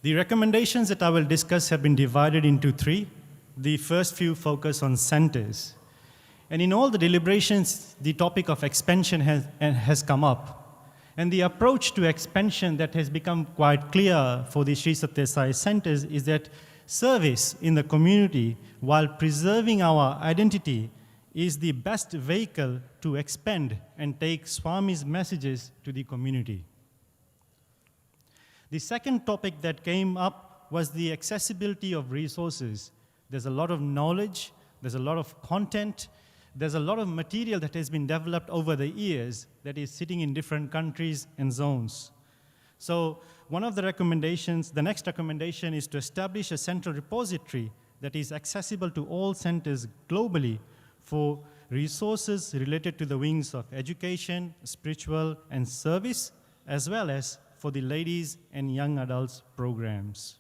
The recommendations that I will discuss have been divided into three. The first few focus on centers. And in all the deliberations, the topic of expansion has come up. And the approach to expansion that has become quite clear for the Sri Sathya Sai centers is that service in the community, while preserving our identity, is the best vehicle to expand and take Swami's messages to the community. The second topic that came up was the accessibility of resources. There's a lot of knowledge, there's a lot of content, there's a lot of material that has been developed over the years that is sitting in different countries and zones. So one of the recommendations, the next recommendation is to establish a central repository that is accessible to all centers globally for resources related to the wings of education, spiritual, and service, as well as for the ladies and young adults programs.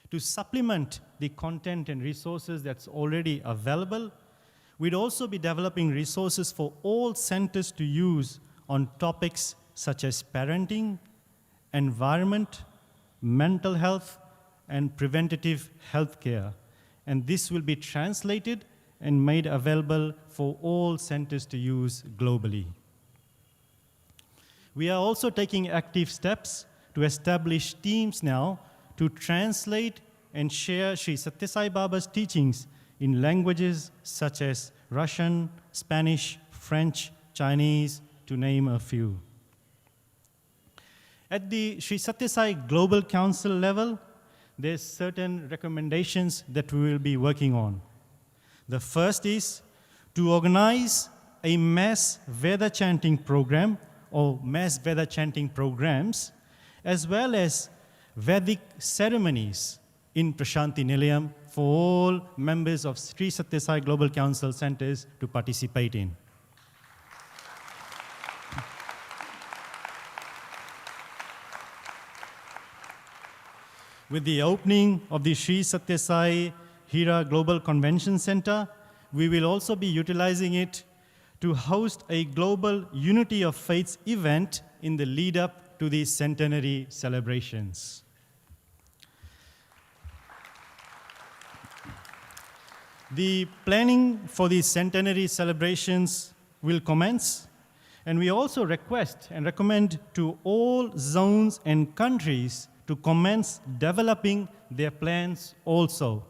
To supplement the content and resources that's already available, we'd also be developing resources for all centers to use on topics such as parenting, environment, mental health, and preventative health care. And this will be translated and made available for all centers to use globally. We are also taking active steps to establish teams now to translate and share Sri Sathya Sai Baba's teachings in languages such as Russian, Spanish, French, Chinese, to name a few. At the Sri Sathya Sai Global Council level, there's certain recommendations that we will be working on. The first is to organize a mass Veda chanting program or mass Veda chanting programs, as well as Vedic ceremonies in Prasanthi Nilayam for all members of Sri Sathya Sai Global Council centers to participate in. With the opening of the Sri Sathya Sai Hira Global Convention Center, we will also be utilizing it to host a global Unity of Faiths event in the lead up to the centenary celebrations. The planning for the centenary celebrations will commence, and we also request and recommend to all zones and countries to commence developing their plans also.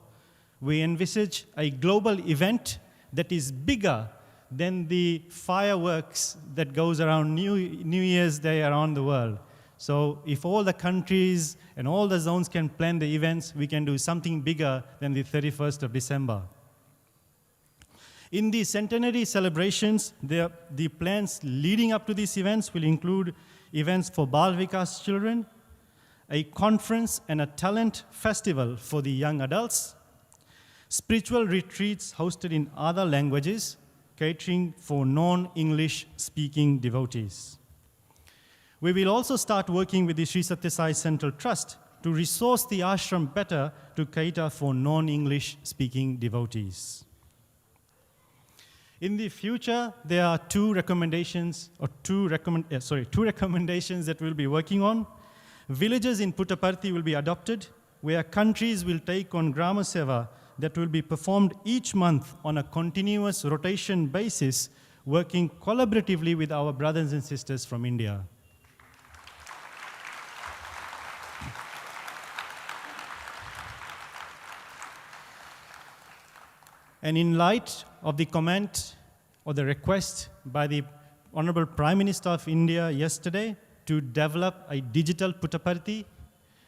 we envisage a global event that is bigger than the fireworks that goes around New Year's Day around the world. So if all the countries and all the zones can plan the events, we can do something bigger than the 31st of December. In the centenary celebrations, the plans leading up to these events will include events for Bal Vikas children, a conference and a talent festival for the young adults, spiritual retreats hosted in other languages, catering for non-English speaking devotees. We will also start working with the Sri Sathya Sai Central Trust to resource the ashram better to cater for non-English speaking devotees. In the future, there are two recommendations that we'll be working on. Villages in Puttaparthi will be adopted, where countries will take on Grama Seva that will be performed each month on a continuous rotation basis, working collaboratively with our brothers and sisters from India. And in light of the comment or the request by the Honorable Prime Minister of India yesterday to develop a digital Puttaparthi,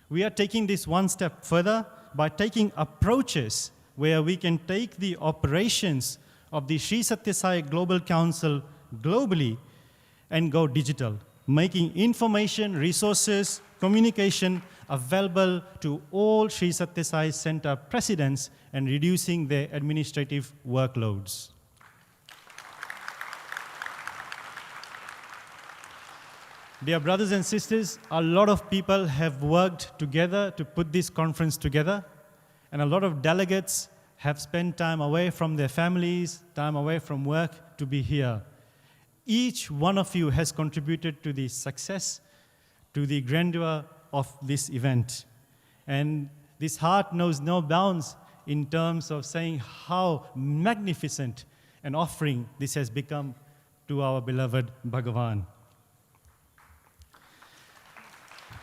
we are taking this one step further by taking approaches where we can take the operations of the Sri Sathya Sai Global Council globally and go digital, making information, resources, communication available to all Sri Sathya Sai Center presidents and reducing their administrative workloads. Dear brothers and sisters, a lot of people have worked together to put this conference together, and a lot of delegates have spent time away from their families, time away from work to be here. Each one of you has contributed to the success, to the grandeur of this event. And this heart knows no bounds in terms of saying how magnificent an offering this has become to our beloved Bhagavan.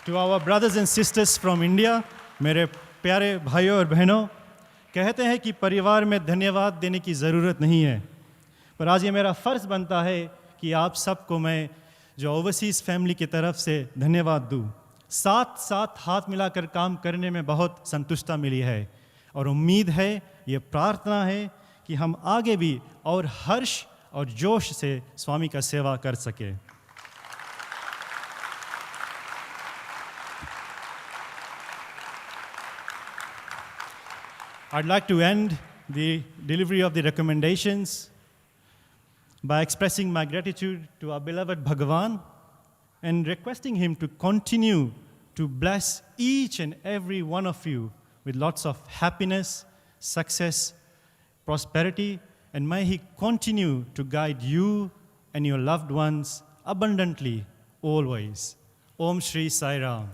To our brothers and sisters from India, मेरे प्यारे भाइयों और बहनों, कहते हैं कि परिवार में धन्यवाद देने की ज़रूरत नहीं है, पर आज ये मेरा फ़र्ज़ बनता है कि आप सबको मैं जो ओवरसीज़ फैमिली की तरफ से धन्यवाद दूँ। साथ साथ हाथ मिलाकर काम करने में बहुत संतुष्टता मिली है और उम्मीद है, ये प्रार्थना है कि हम आगे भी और हर्ष और जोश से स्वामी का सेवा कर सके। I'd like to end the delivery of the recommendations by expressing my gratitude to our beloved Bhagavan and requesting him to continue to bless each and every one of you with lots of happiness, success, prosperity, and may he continue to guide you and your loved ones abundantly, always. Om Shri Sai Ram.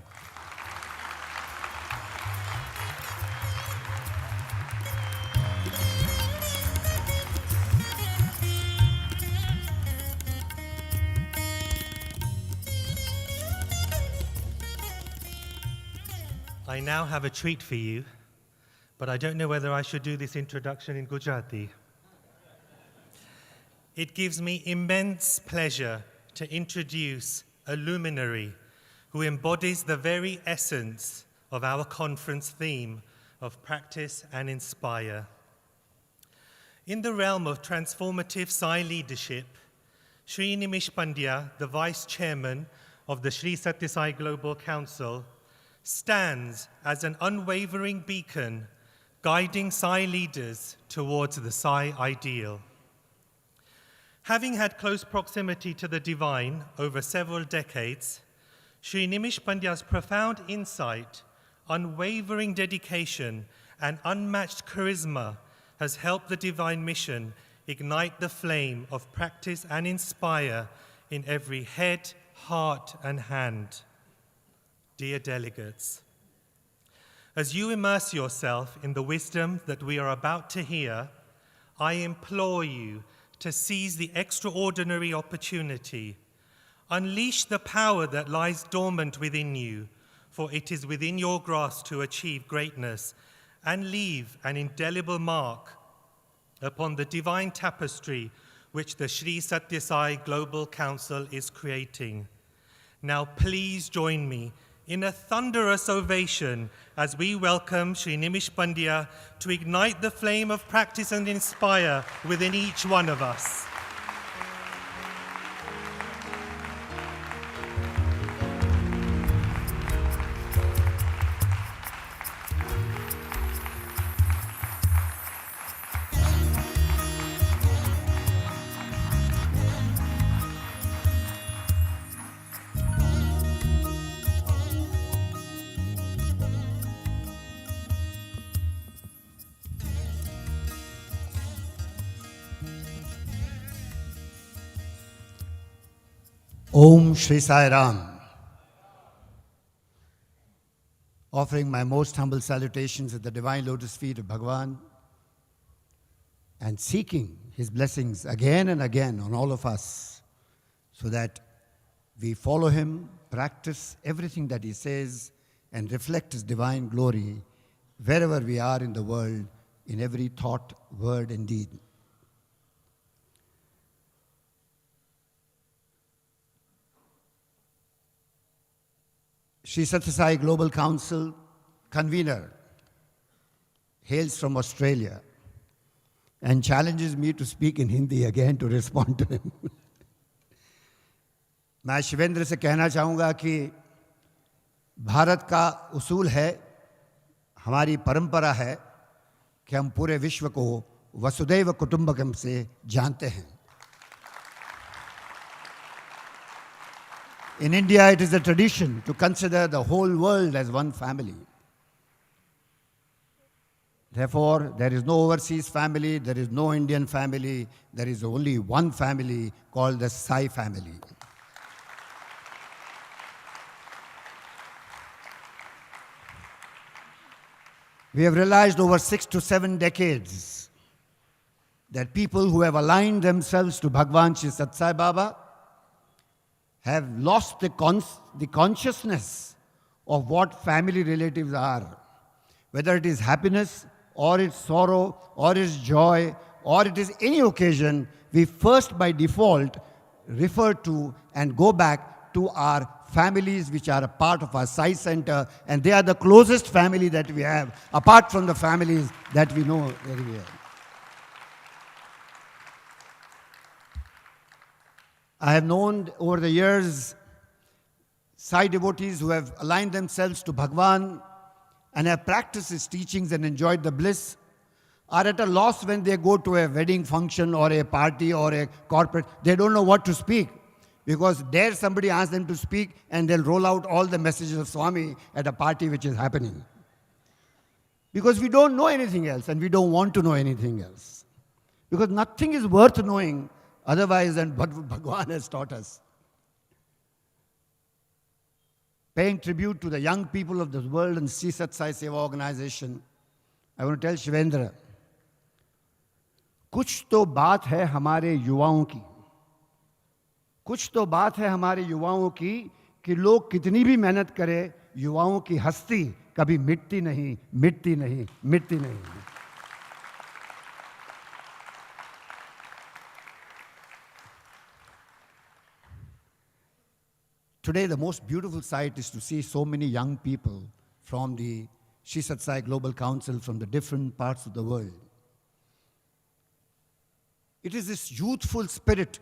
I now have a treat for you, but I don't know whether I should do this introduction in Gujarati. It gives me immense pleasure to introduce a luminary who embodies the very essence of our conference theme of practice and inspire. In the realm of transformative Sai leadership, Sri Nimish Pandya, the Vice Chairman of the Sri Sathya Sai Global Council, stands as an unwavering beacon guiding Sai leaders towards the Sai ideal. Having had close proximity to the divine over several decades, Sri Nimish Pandya's profound insight, unwavering dedication, and unmatched charisma has helped the divine mission ignite the flame of practice and inspire in every head, heart, and hand. Dear delegates, as you immerse yourself in the wisdom that we are about to hear, I implore you to seize the extraordinary opportunity. Unleash the power that lies dormant within you, for it is within your grasp to achieve greatness and leave an indelible mark upon the divine tapestry which the Sri Sathya Sai Global Council is creating. Now please join me in a thunderous ovation as we welcome Sri Nimish Pandya to ignite the flame of practice and inspire within each one of us. Om Shri Sai Ram. Offering my most humble salutations at the divine lotus feet of Bhagavan and seeking his blessings again and again on all of us so that we follow him, practice everything that he says and reflect his divine glory wherever we are in the world, in every thought, word and deed. Sri Sathya Sai Global Council convener hails from Australia and challenges me to speak in Hindi again to respond to him. मैं शिवेंद्र से कहना चाहूँगा कि भारत का उसूल है, हमारी परंपरा है कि हम पूरे विश्व को वसुदैव कुटुंबकम से जानते हैं. In India, it is a tradition to consider the whole world as one family. Therefore, there is no overseas family, there is no Indian family, there is only one family called the Sai family. We have realized over 6 to 7 decades that people who have aligned themselves to Bhagwan Shri Sathya Sai Baba have lost the consciousness of what family relatives are. Whether it is happiness, or it's sorrow, or it's joy, or it is any occasion, we first by default refer to and go back to our families which are a part of our Sai center, and they are the closest family that we have, apart from the families that we know very well. I have known over the years Sai devotees who have aligned themselves to Bhagwan and have practiced his teachings and enjoyed the bliss are at a loss when they go to a wedding function or a party or a corporate. They don't know what to speak because there somebody asks them to speak and they'll roll out all the messages of Swami at a party which is happening. Because we don't know anything else and we don't want to know anything else. Because nothing is worth knowing otherwise than what Bhagwan has taught us. Paying tribute to the young people of this world and Sri Sathya Sai Seva Organization, I want to tell Shivendra, कुछ तो बात है हमारे युवाओं की, कुछ तो बात है हमारे युवाओं की कि लोग कितनी भी मेहनत करें, युवाओं की हस्ती कभी मिटती नहीं, मिटती नहीं, मिटती नहीं. Today, the most beautiful sight is to see so many young people from the Sri Sathya Sai Global Council from the different parts of the world. It is this youthful spirit,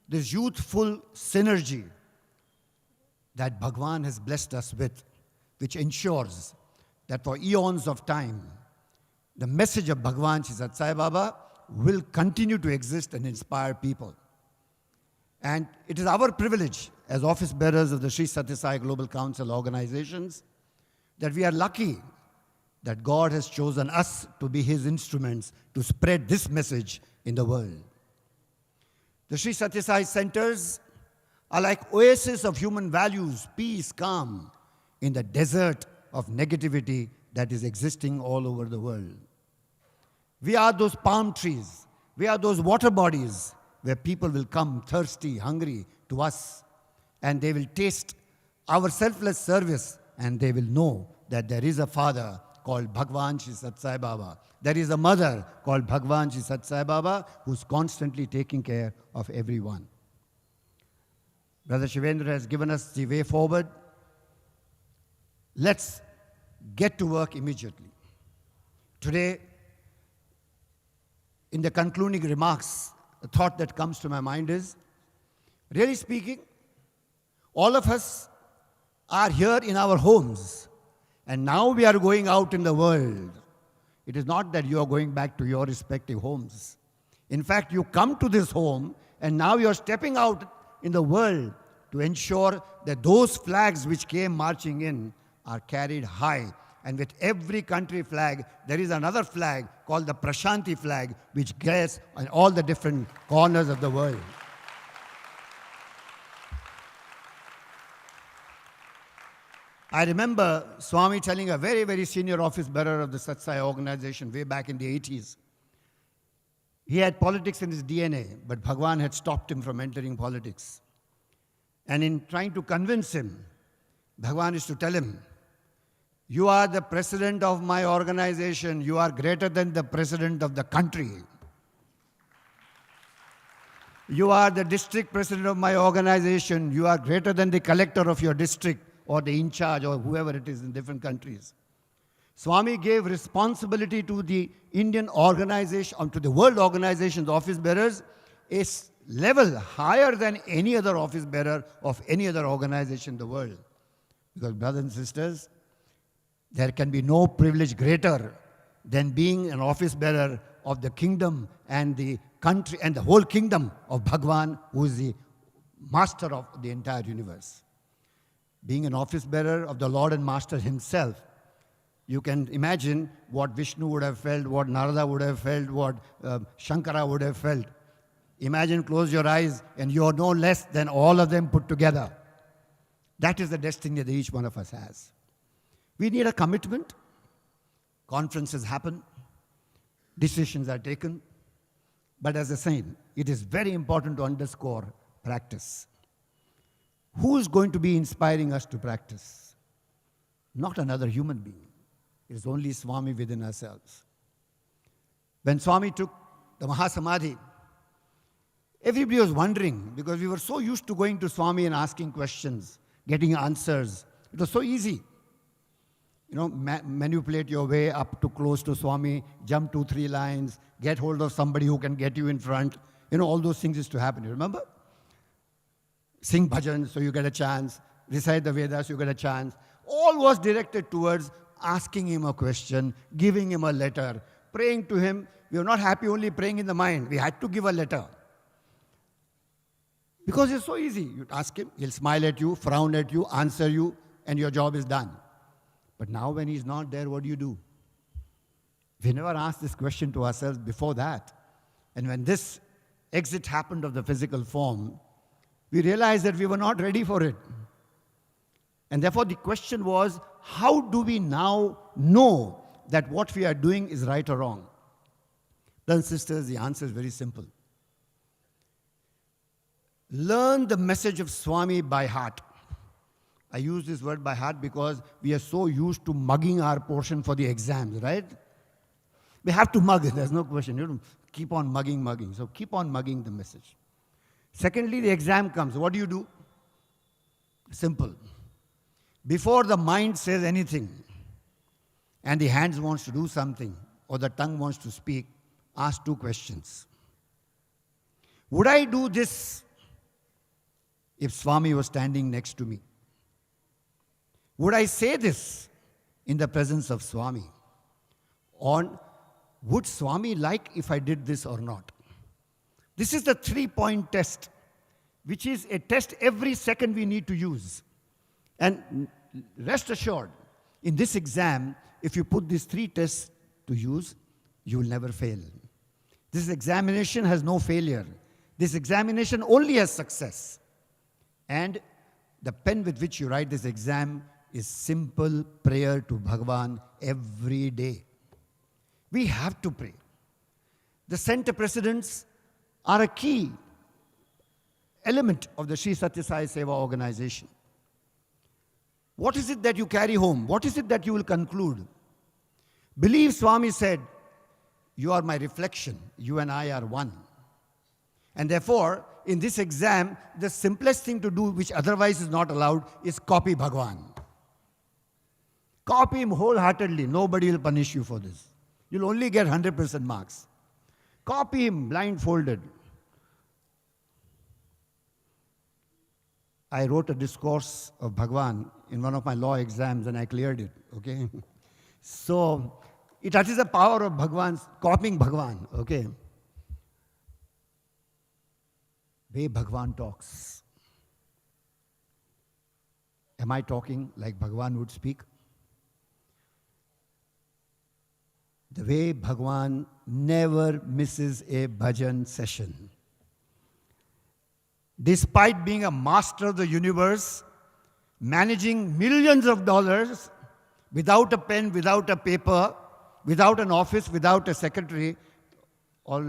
this youthful synergy that Bhagwan has blessed us with, which ensures that for eons of time, the message of Bhagwan Shri Sathya Sai Baba will continue to exist and inspire people. And it is our privilege as office bearers of the Sri Sathya Sai Global Council organizations that we are lucky that God has chosen us to be his instruments to spread this message in the world. The Sri Sathya Sai centers are like oases of human values, peace, calm in the desert of negativity that is existing all over the world. We are those palm trees. We are those water bodies where people will come thirsty, hungry to us, and they will taste our selfless service, and they will know that there is a Father called Bhagwan Shri Sat Sai Baba. There is a mother called Bhagwan Shri Sat Sai Baba who's constantly taking care of everyone. Brother Shivendra has given us the way forward. Let's get to work immediately. Today, in the concluding remarks, the thought that comes to my mind is, really speaking, all of us are here in our homes, and now we are going out in the world. It is not that you are going back to your respective homes. In fact, you come to this home, and now you are stepping out in the world to ensure that those flags which came marching in are carried high. And with every country flag, there is another flag called the Prasanthi flag, which gets on all the different corners of the world. I remember Swami telling a very, very senior office bearer of the Satsai organization way back in the 80s. He had politics in his DNA, but Bhagwan had stopped him from entering politics. And in trying to convince him, Bhagwan is to tell him, you are the president of my organization. You are greater than the president of the country. You are the district president of my organization. You are greater than the collector of your district or the in charge or whoever it is in different countries. Swami gave responsibility to the Indian organization, to the world organization's office bearers, a level higher than any other office bearer of any other organization in the world. Because brothers and sisters, there can be no privilege greater than being an office bearer of the kingdom and the country and the whole kingdom of Bhagwan, who is the master of the entire universe. Being an office bearer of the Lord and Master himself, you can imagine what Vishnu would have felt, what Narada would have felt, what Shankara would have felt. Imagine, close your eyes, and you are no less than all of them put together. That is the destiny that each one of us has. We need a commitment. Conferences happen. Decisions are taken. But as I said, it is very important to underscore practice. Who is going to be inspiring us to practice? Not another human being. It is only Swami within ourselves. When Swami took the Mahasamadhi, everybody was wondering, because we were so used to going to Swami and asking questions, getting answers. It was so easy. You know, manipulate your way up to close to Swami, jump 2-3 lines, get hold of somebody who can get you in front. You know, all those things used to happen. You remember? Sing bhajans so you get a chance. Recite the Vedas, you get a chance. All was directed towards asking him a question, giving him a letter, praying to him. We were not happy only praying in the mind. We had to give a letter. Because it's so easy. You ask him, he'll smile at you, frown at you, answer you, and your job is done. But now when he's not there, what do? We never asked this question to ourselves before that. And when this exit happened of the physical form, we realized that we were not ready for it. And therefore the question was, how do we now know that what we are doing is right or wrong? Brothers and sisters, the answer is very simple. Learn the message of Swami by heart. I use this word by heart because we are so used to mugging our portion for the exams, right? We have to mug it, there's no question. You don't keep on mugging. So keep on mugging the message. Secondly, the exam comes. What do? Simple. Before the mind says anything, and the hands wants to do something, or the tongue wants to speak, ask 2 questions. Would I do this if Swami was standing next to me? Would I say this in the presence of Swami? Or would Swami like if I did this or not? This is the 3-point test, which is a test every second we need to use. And rest assured, in this exam, if you put these 3 tests to use, you will never fail. This examination has no failure. This examination only has success. And the pen with which you write this exam is simple prayer to Bhagwan every day. We have to pray. The center presidents are a key element of the Sri Satya Sai Seva organization. What is it that you carry home? What is it that you will conclude? Believe, Swami said, you are my reflection. You and I are one. And therefore, in this exam, the simplest thing to do, which otherwise is not allowed, is copy Bhagwan. Copy him wholeheartedly. Nobody will punish you for this. You'll only get 100% marks. Copy him blindfolded. I wrote a discourse of Bhagwan in one of my law exams and I cleared it, okay? So, that is the power of Bhagwan's, copying Bhagwan, okay? Way Bhagwan talks. Am I talking like Bhagwan would speak? The way Bhagwan never misses a bhajan session. Despite being a master of the universe, managing millions of dollars, without a pen, without a paper, without an office, without a secretary, all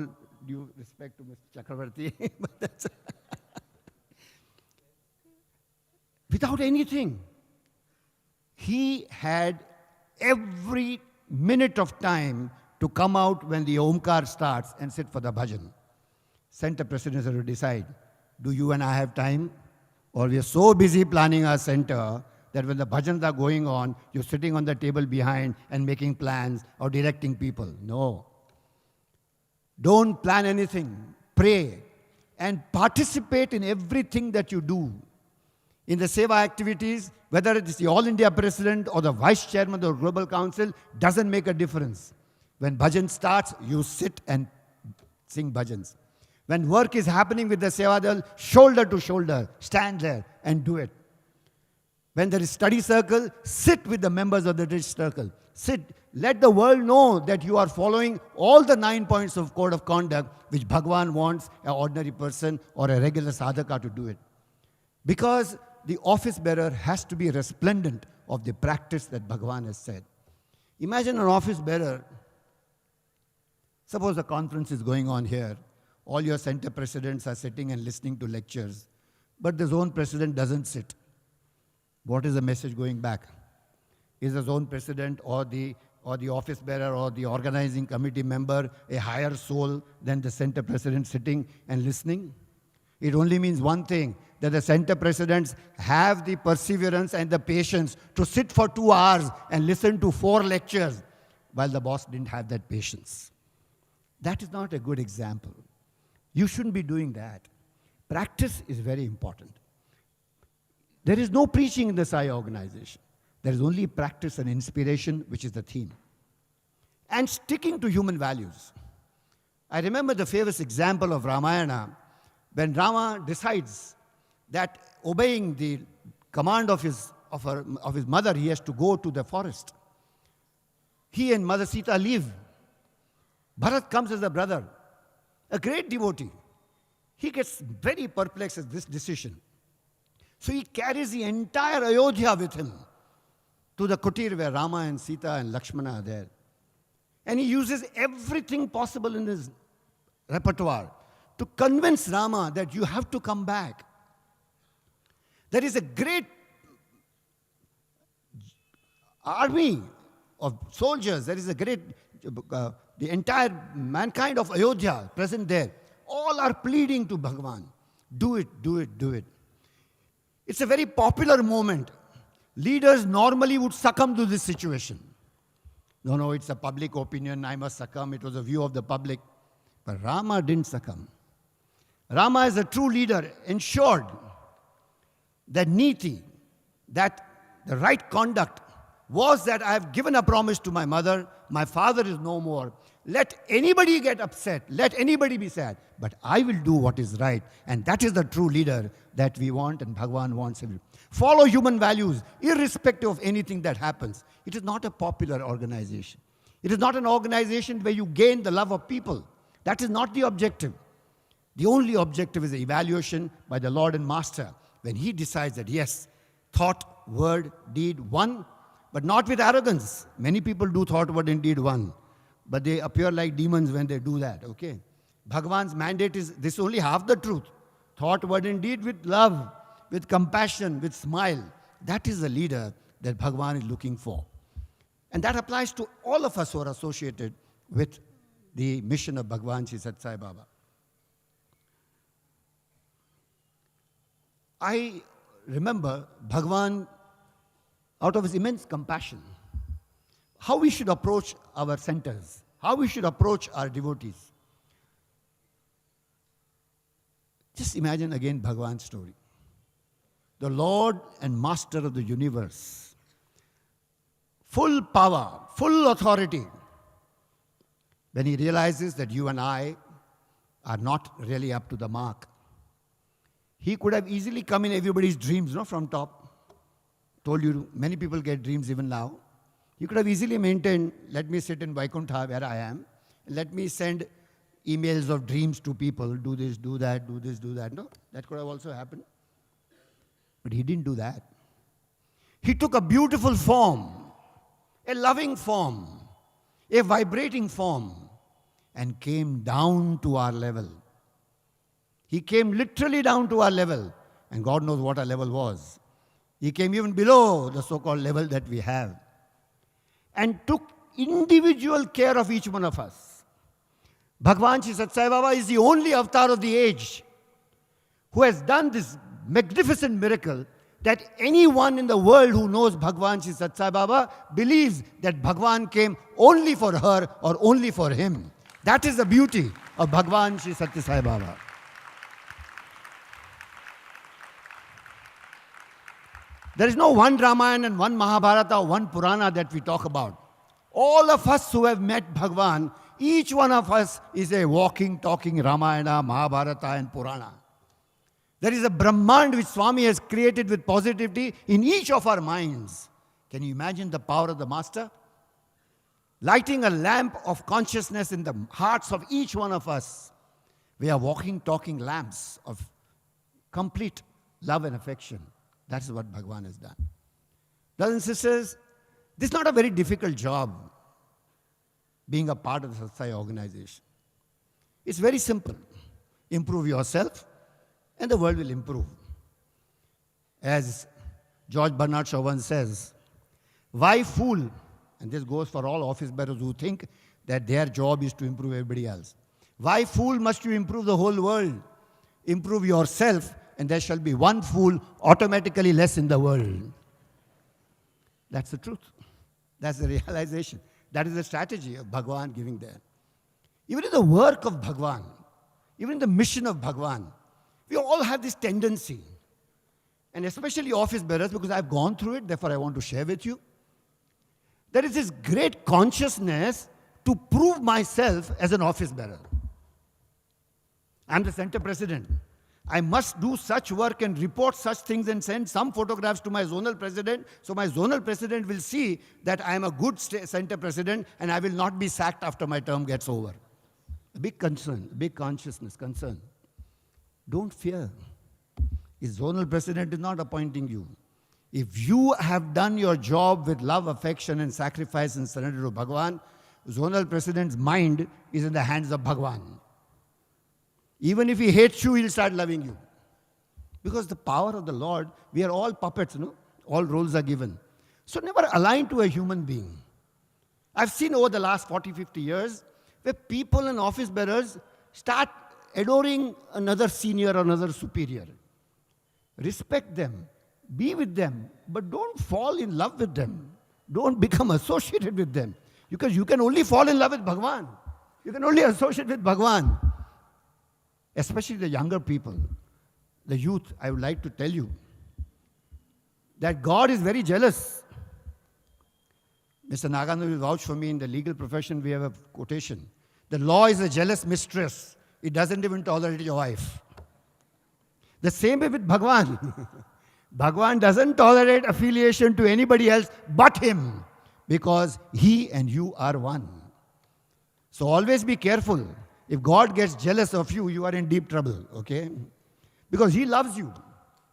due respect to Mr. Chakravarti, but that's without anything. He had every minute of time to come out when the Omkar starts and sit for the bhajan. Center presidents have to decide, do you and I have time? Or we are so busy planning our center that when the bhajans are going on, you're sitting on the table behind and making plans or directing people. No. Don't plan anything. Pray and participate in everything that you do. In the Seva activities, whether it is the All India President or the Vice Chairman of the Global Council, doesn't make a difference. When bhajan starts, you sit and sing bhajans. When work is happening with the Seva Dal, shoulder to shoulder, stand there and do it. When there is study circle, sit with the members of the study circle. Sit. Let the world know that you are following all the 9 points of code of conduct which Bhagwan wants an ordinary person or a regular sadhaka to do it. Because the office bearer has to be resplendent of the practice that Bhagwan has said. Imagine an office bearer. Suppose a conference is going on here. All your center presidents are sitting and listening to lectures, but the zone president doesn't sit. What is the message going back? Is the zone president or the office bearer or the organizing committee member a higher soul than the center president sitting and listening? It only means one thing, that the center presidents have the perseverance and the patience to sit for 2 hours and listen to 4 lectures, while the boss didn't have that patience. That is not a good example. You shouldn't be doing that. Practice is very important. There is no preaching in the Sai organization. There is only practice and inspiration, which is the theme. And sticking to human values. I remember the famous example of Ramayana, when Rama decides that obeying the command of his mother, he has to go to the forest. He and Mother Sita leave. Bharat comes as a brother, a great devotee. He gets very perplexed at this decision. So he carries the entire Ayodhya with him to the kutir where Rama and Sita and Lakshmana are there. And he uses everything possible in his repertoire to convince Rama that you have to come back. There is a great army of soldiers. There is a great, the entire mankind of Ayodhya present there. All are pleading to Bhagwan. Do it, do it, do it. It's a very popular moment. Leaders normally would succumb to this situation. No, it's a public opinion, I must succumb. It was a view of the public. But Rama didn't succumb. Rama, as a true leader, ensured that niti, that the right conduct was that I have given a promise to my mother, my father is no more. Let anybody get upset, let anybody be sad, but I will do what is right. And that is the true leader that we want and Bhagwan wants. Follow human values, irrespective of anything that happens. It is not a popular organization. It is not an organization where you gain the love of people. That is not the objective. The only objective is the evaluation by the Lord and Master when he decides that yes, thought, word, deed, one, but not with arrogance. Many people do thought, word, and deed one, but they appear like demons when they do that, okay? Bhagwan's mandate is this only half the truth. Thought, word, and deed with love, with compassion, with smile. That is the leader that Bhagwan is looking for. And that applies to all of us who are associated with the mission of Bhagwan Sri Sathya Sai Baba. I remember Bhagwan, out of his immense compassion, how we should approach our centers, how we should approach our devotees. Just imagine again Bhagwan's story. The Lord and Master of the universe, full power, full authority, when he realizes that you and I are not really up to the mark. He could have easily come in everybody's dreams, from top. Told you, many people get dreams even now. He could have easily maintained, let me sit in Vaikuntha where I am, let me send emails of dreams to people, do this, do that, do this, do that. No, that could have also happened. But he didn't do that. He took a beautiful form, a loving form, a vibrating form, and came down to our level. He came literally down to our level, and God knows what our level was. He came even below the so-called level that we have, and took individual care of each one of us. Bhagwan Sri Sathya Sai Baba is the only avatar of the age who has done this magnificent miracle that anyone in the world who knows Bhagwan Sri Sathya Sai Baba believes that Bhagwan came only for her or only for him. That is the beauty of Bhagwan Sri Sathya Sai Baba. There is no one Ramayana and one Mahabharata or one Purana that we talk about. All of us who have met Bhagwan, each one of us is a walking, talking Ramayana, Mahabharata and Purana. There is a Brahmand which Swami has created with positivity in each of our minds. Can you imagine the power of the Master? Lighting a lamp of consciousness in the hearts of each one of us. We are walking, talking lamps of complete love and affection. That is what Bhagwan has done. Brothers and sisters, this is not a very difficult job, being a part of the Sathya Sai organization. It's very simple. Improve yourself, and the world will improve. As George Bernard Shaw once says, why fool? And this goes for all office bearers who think that their job is to improve everybody else. Why fool must you improve the whole world? Improve yourself, and there shall be one fool automatically less in the world. That's the truth. That's the realization. That is the strategy of Bhagwan giving there. Even in the work of Bhagwan, even in the mission of Bhagwan, we all have this tendency, and especially office bearers, because I've gone through it, therefore I want to share with you. There is this great consciousness to prove myself as an office bearer. I'm the center president. I must do such work and report such things and send some photographs to my zonal president, so my zonal president will see that I am a good center president and I will not be sacked after my term gets over. A big concern, a big consciousness, concern. Don't fear. His zonal president is not appointing you. If you have done your job with love, affection and sacrifice and surrender to Bhagwan, zonal president's mind is in the hands of Bhagwan. Even if he hates you, he'll start loving you. Because the power of the Lord, we are all puppets, all roles are given. So never align to a human being. I've seen over the last 40, 50 years, where people and office bearers start adoring another senior or another superior. Respect them, be with them, but don't fall in love with them. Don't become associated with them. Because you can only fall in love with Bhagwan. You can only associate with Bhagwan. Especially the younger people, the youth, I would like to tell you that God is very jealous. Mr. Nagana will vouch for me. In the legal profession, we have a quotation. The law is a jealous mistress. It doesn't even tolerate your wife. The same way with Bhagwan. Bhagwan doesn't tolerate affiliation to anybody else but him, because he and you are one. So always be careful. If God gets jealous of you, you are in deep trouble, okay? Because he loves you.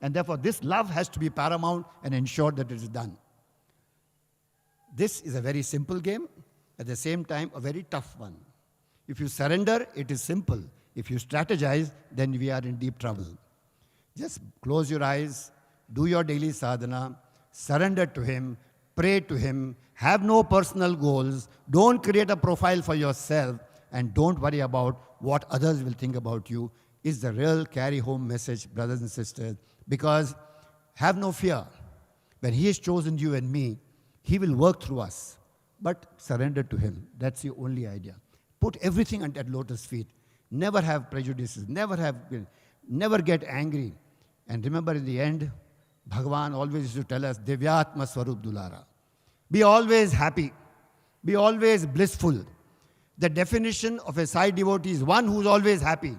And therefore, this love has to be paramount and ensure that it is done. This is a very simple game, at the same time, a very tough one. If you surrender, it is simple. If you strategize, then we are in deep trouble. Just close your eyes, do your daily sadhana, surrender to him, pray to him, have no personal goals, don't create a profile for yourself, and don't worry about what others will think about you, is the real carry-home message, brothers and sisters. Because have no fear. When he has chosen you and me, he will work through us. But surrender to him. That's the only idea. Put everything at lotus feet. Never have prejudices. Never get angry. And remember, in the end, Bhagavan always used to tell us, Divyatma Swarup Dulara. Be always happy. Be always blissful. The definition of a Sai devotee is one who is always happy.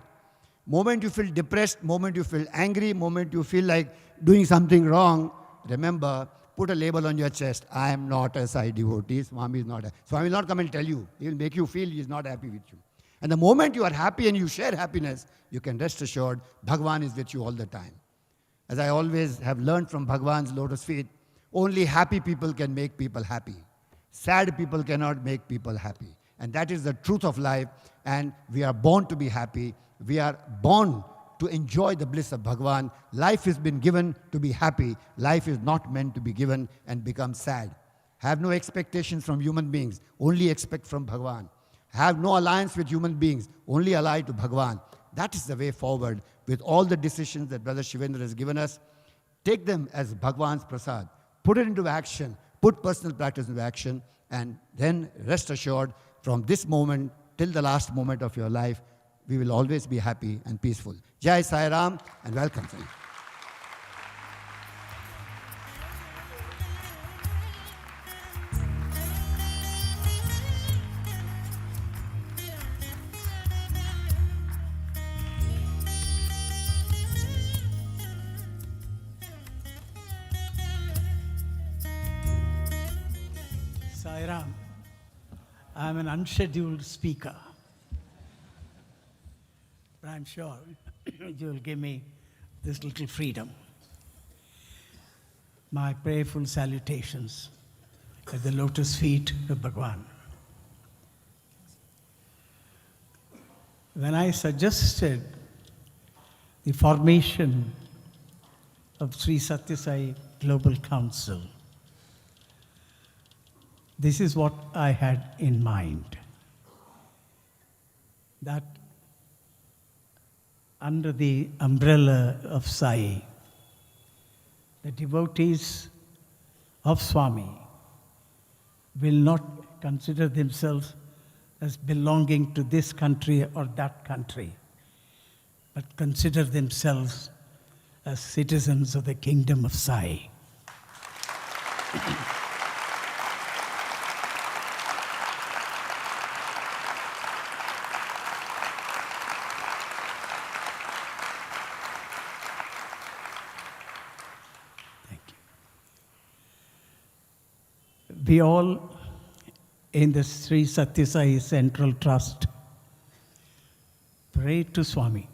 Moment you feel depressed, moment you feel angry, moment you feel like doing something wrong, remember, put a label on your chest. I am not a Sai devotee. Swami is not. Swami will not come and tell you. He will make you feel he is not happy with you. And the moment you are happy and you share happiness, you can rest assured Bhagavan is with you all the time. As I always have learned from Bhagavan's lotus feet, only happy people can make people happy. Sad people cannot make people happy. And that is the truth of life. And we are born to be happy. We are born to enjoy the bliss of Bhagavan. Life has been given to be happy. Life is not meant to be given and become sad. Have no expectations from human beings. Only expect from Bhagavan. Have no alliance with human beings. Only ally to Bhagavan. That is the way forward with all the decisions that Brother Shivendra has given us. Take them as Bhagavan's prasad. Put it into action. Put personal practice into action. And then rest assured, from this moment till the last moment of your life, we will always be happy and peaceful. Jai Sai Ram and welcome. Sai Ram, I am an unscheduled speaker. But I'm sure you will give me this little freedom. My prayerful salutations at the lotus feet of Bhagavan. When I suggested the formation of Sri Sathya Sai Global Council, this is what I had in mind. That under the umbrella of Sai, the devotees of Swami will not consider themselves as belonging to this country or that country, but consider themselves as citizens of the kingdom of Sai. We all in the Sri Sathya Sai Central Trust pray to Swami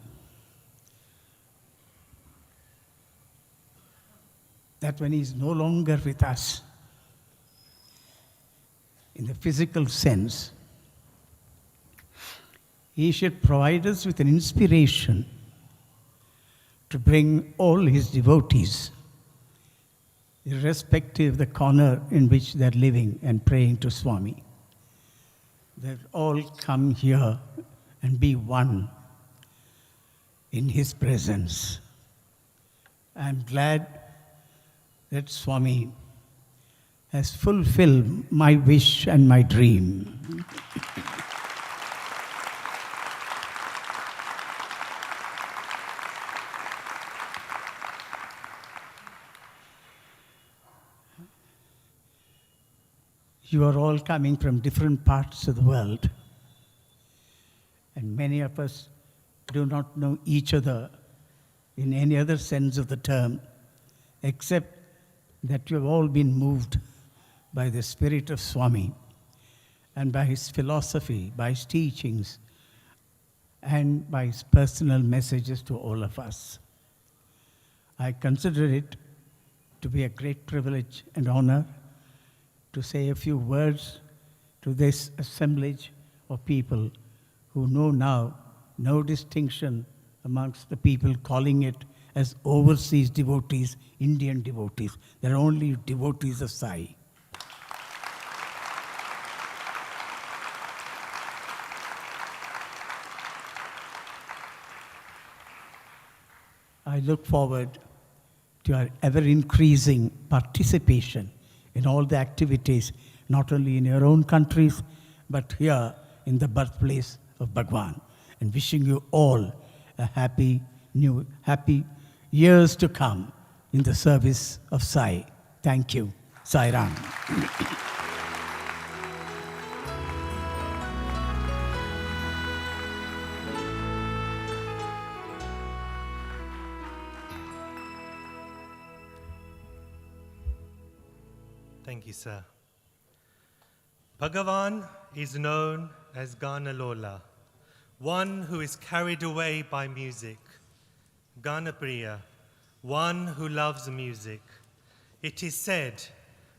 that when he is no longer with us in the physical sense, he should provide us with an inspiration to bring all his devotees, irrespective of the corner in which they're living and praying to Swami, that all come here and be one in his presence. I'm glad that Swami has fulfilled my wish and my dream. You are all coming from different parts of the world, and many of us do not know each other in any other sense of the term, except that you have all been moved by the spirit of Swami and by his philosophy, by his teachings, and by his personal messages to all of us. I consider it to be a great privilege and honor to say a few words to this assemblage of people who know now no distinction amongst the people calling it as overseas devotees, Indian devotees. They're only devotees of Sai. I look forward to your ever-increasing participation in all the activities, not only in your own countries, but here in the birthplace of Bhagwan. And wishing you all a happy years to come in the service of Sai. Thank you. Sai Ram. Thank you, sir. Bhagavan is known as Ganalola, one who is carried away by music. Priya, one who loves music. It is said,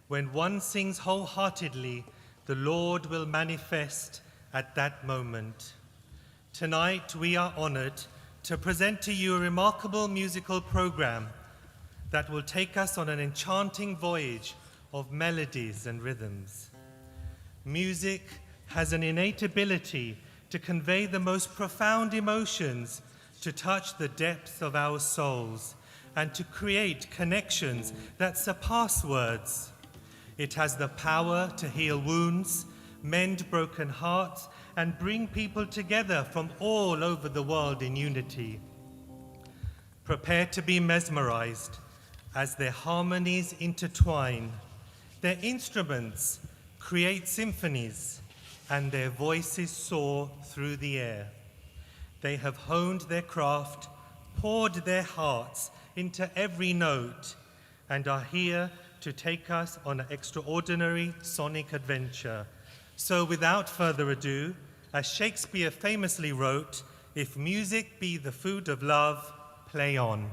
when one sings wholeheartedly, the Lord will manifest at that moment. Tonight we are honored to present to you a remarkable musical program that will take us on an enchanting voyage of melodies and rhythms. Music has an innate ability to convey the most profound emotions, to touch the depths of our souls, and to create connections that surpass words. It has the power to heal wounds, mend broken hearts, and bring people together from all over the world in unity. Prepare to be mesmerized as their harmonies intertwine. Their instruments create symphonies, and their voices soar through the air. They have honed their craft, poured their hearts into every note, and are here to take us on an extraordinary sonic adventure. So without further ado, as Shakespeare famously wrote, "If music be the food of love, play on."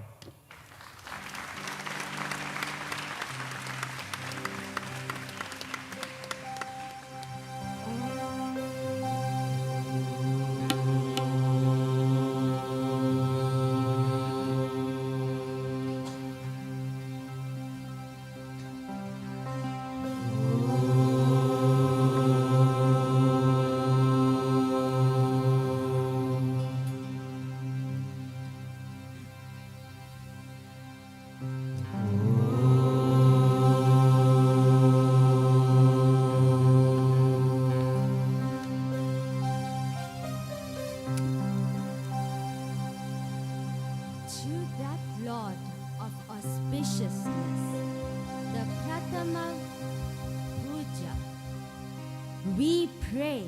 We pray,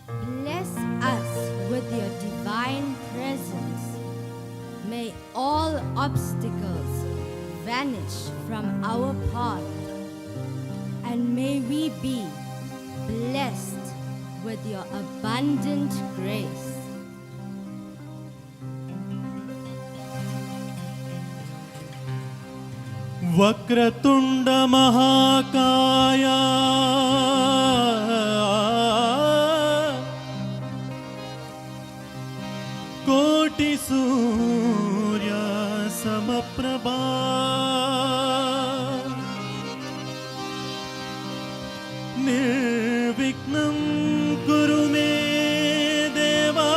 bless us with your divine presence. May all obstacles vanish from our path, and may we be blessed with your abundant grace. Vakratunda Mahakaya Koti Surya Samaprabha Nirviknam Kuru Me Deva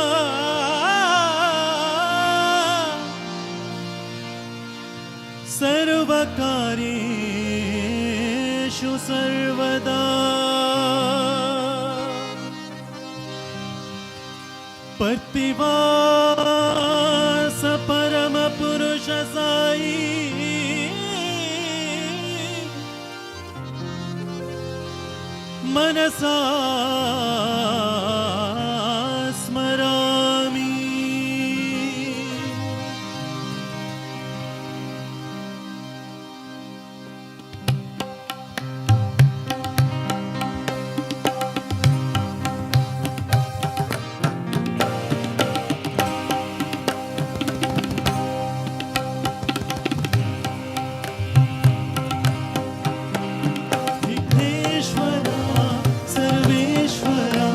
Sarvakareshu Sarvada Partivasa Parama Purusha Sai Manasa Smarami. Eshwaramba, Sarveshwara,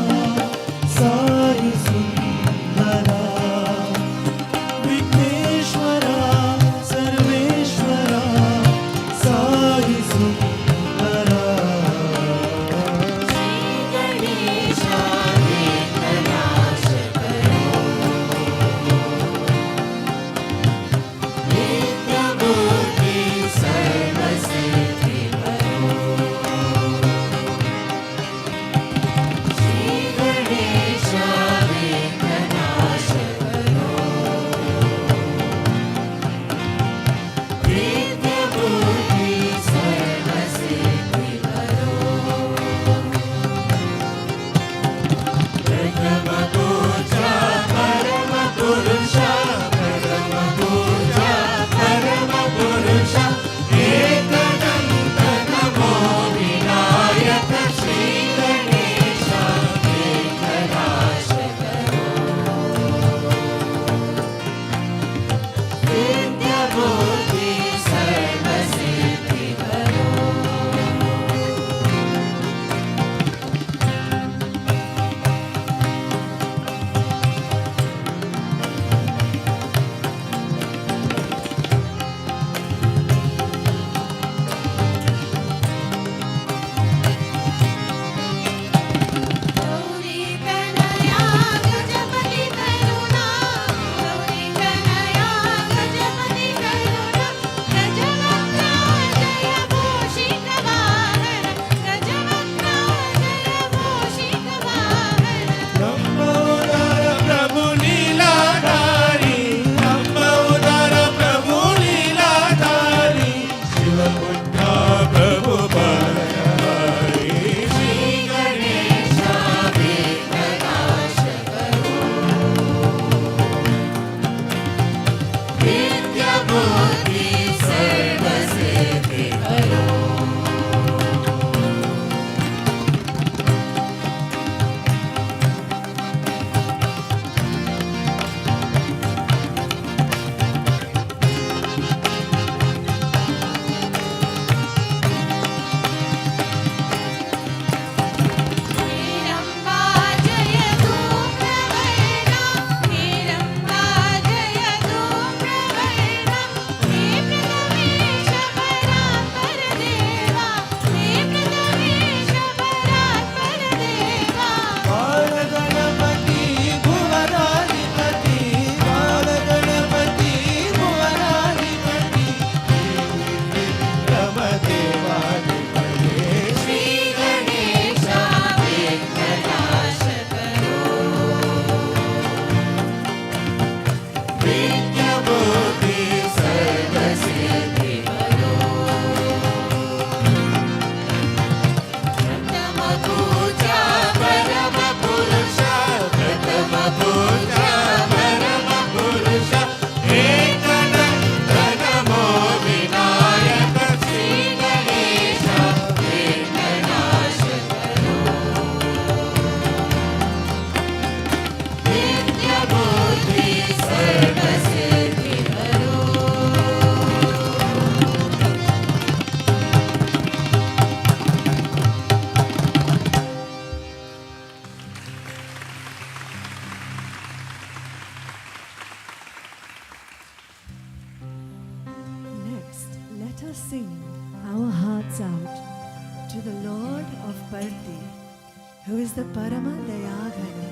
who is the Parama Dayagana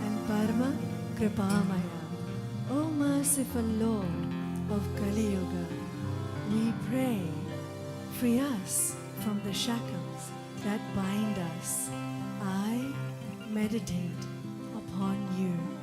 and Parama Kripamaya. O merciful Lord of Kali Yuga, we pray, free us from the shackles that bind us. I meditate upon you.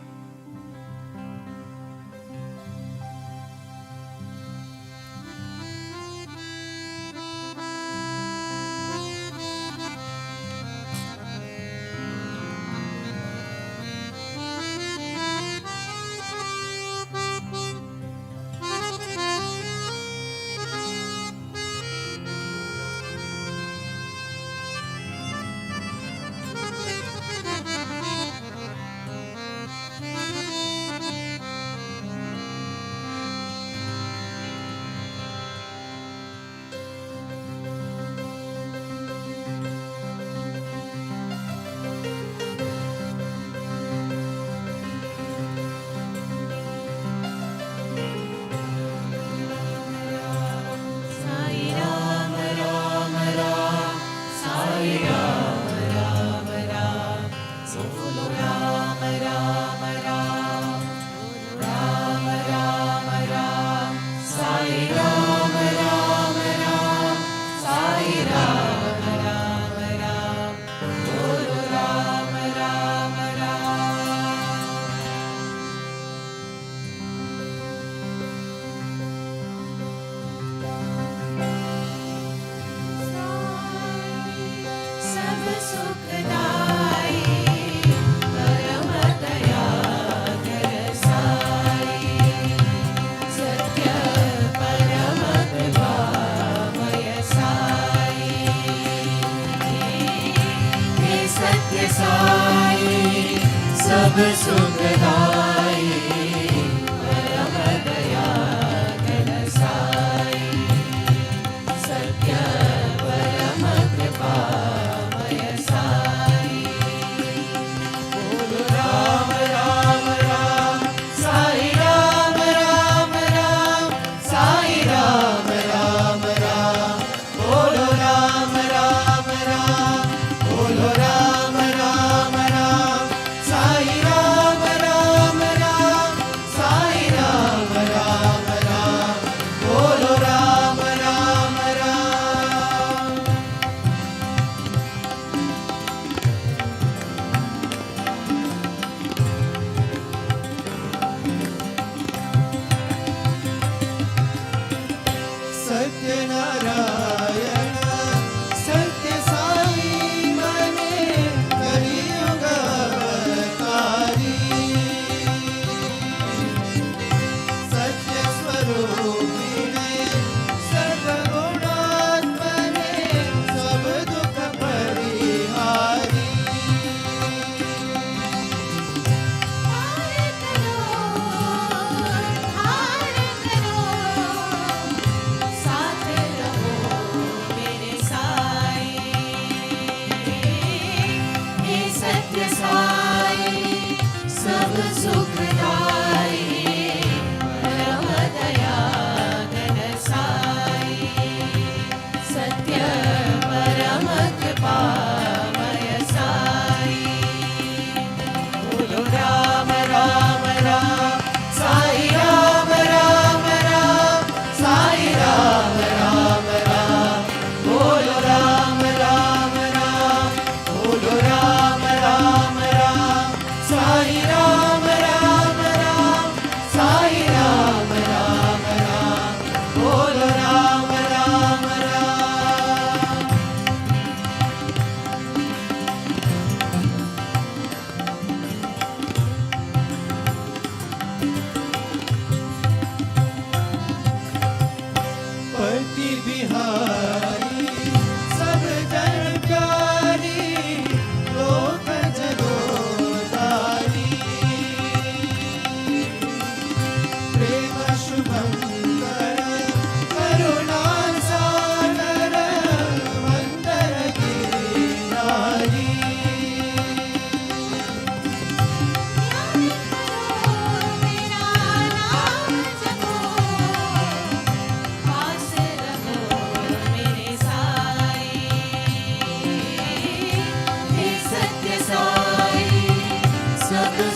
Sai Ram Ram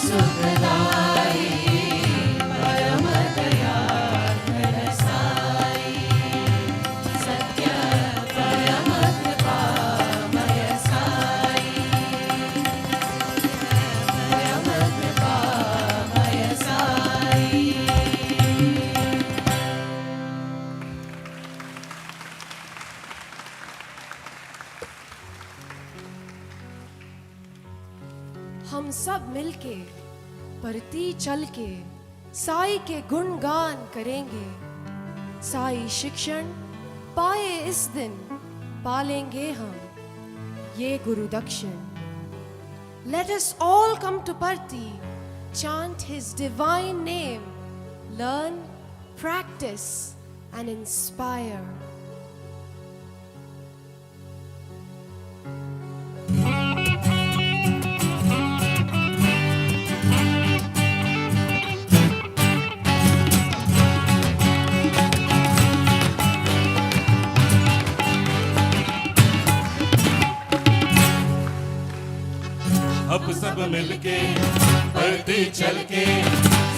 सुखदाई परम दयाघन साई सत्य परम कृपामय साई परम कृपामय साई। हम सब मिलके परती चल के साई के गुणगान करेंगे। साई शिक्षण पाए इस दिन पालेंगे हम ये गुरु दक्षिण। Let us all come to Parthi, chant his divine name, learn, practice and inspire. अब सब मिलके परती चल के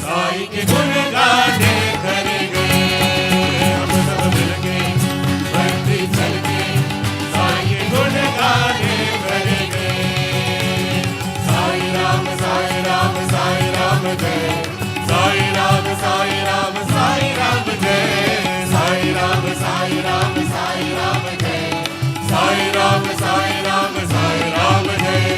साई के गुण गाने करेंगे। अब सब मिलके परती चल के साई के गुण गाने करेंगे। साई राम साई राम साई राम जय साई राम साई राम साई राम जय साई राम साई राम साई राम जय साई राम साई राम साई राम जय।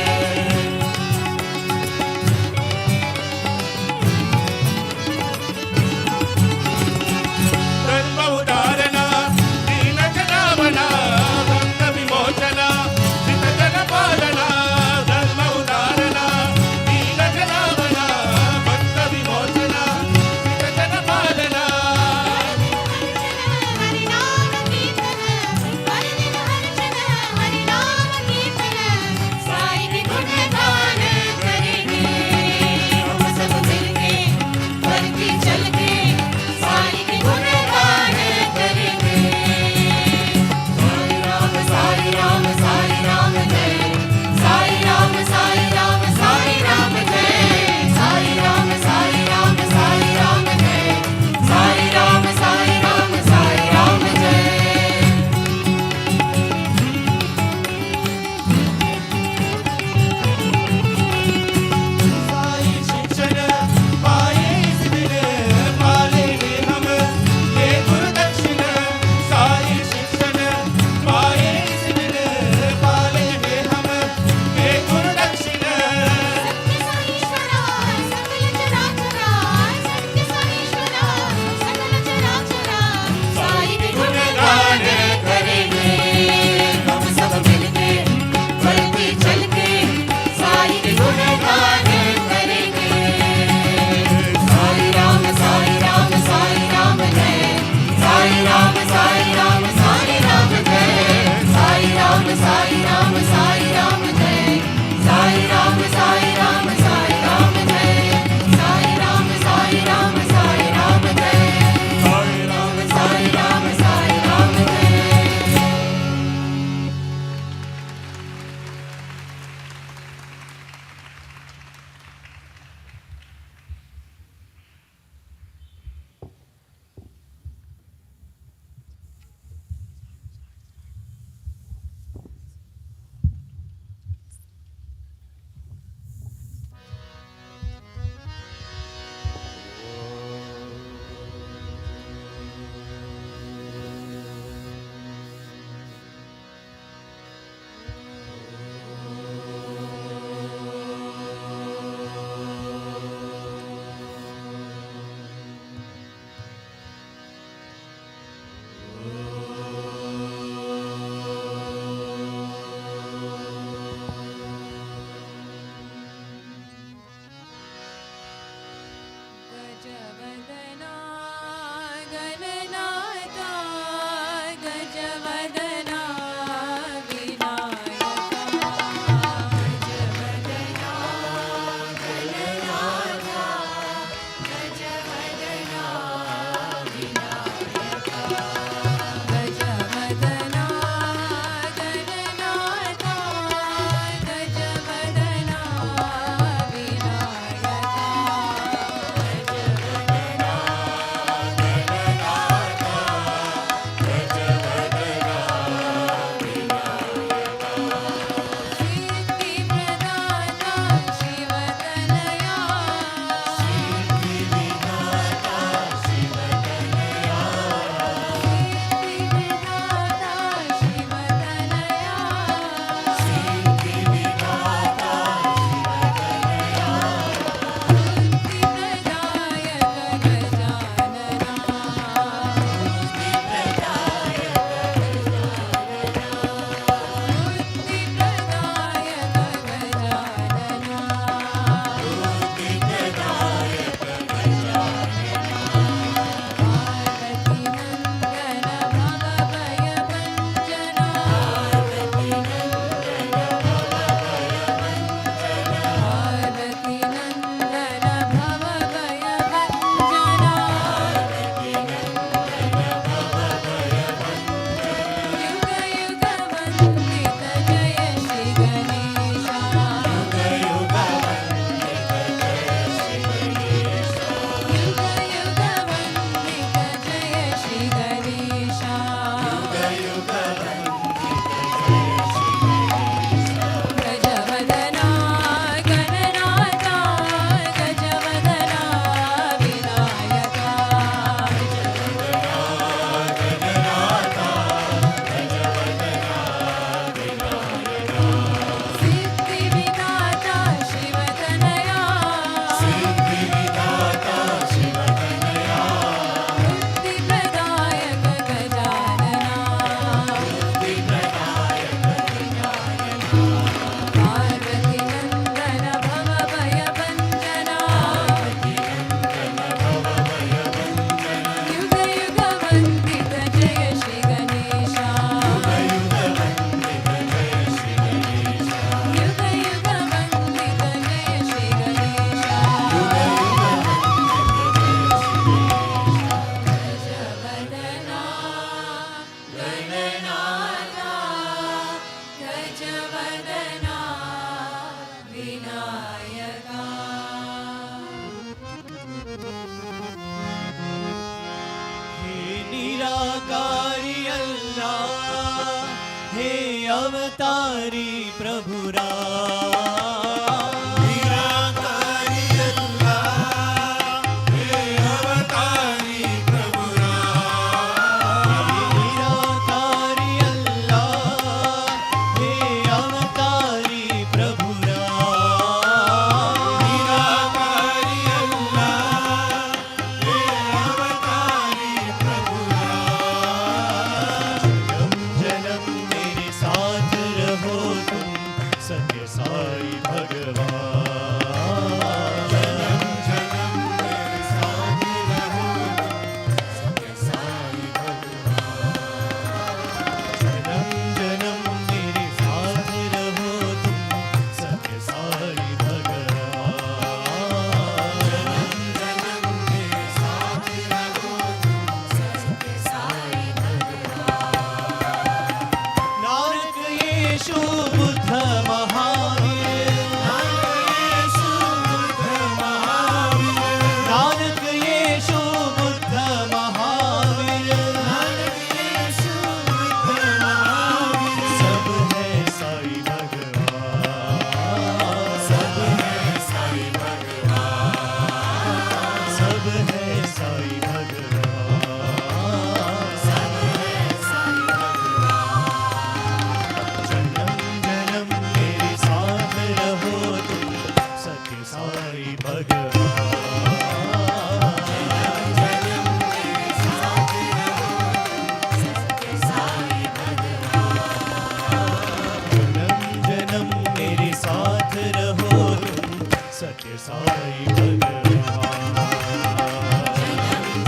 Vinayaka. हे निराकारी अल्लाह, हे अवतारी प्रभु निराकारी अल्लाह, हे अवतारी प्रभु निराकारी अल्लाह, हे अवतारी प्रभु निराकारी अल्लाह, हे अवतारी प्रभु जन्म मेरे साथ रहो तुम, सत्य साई भगवान। जन्म जन्म मेरे साथ रहो तुम, सत्य साई भगवान। जन्म जन्म मेरे साथ रहो तुम, सत्य साई भगवान। जन्म मेरे साथ रहो तुम, सत्य साई भगवान। नानक येशु बुद्ध महावीर, नानक येशु बुद्ध महावीर, सब है साई भगवान, सब है साई भगवान, सब है साई भगवान, सब है साई भगवान। जन्म जन्म मेरे साथ रहो तुम, सत्य साई भगवान। जन्म जन्म मेरे साथ रहो तुम, सत्य साई भगवान।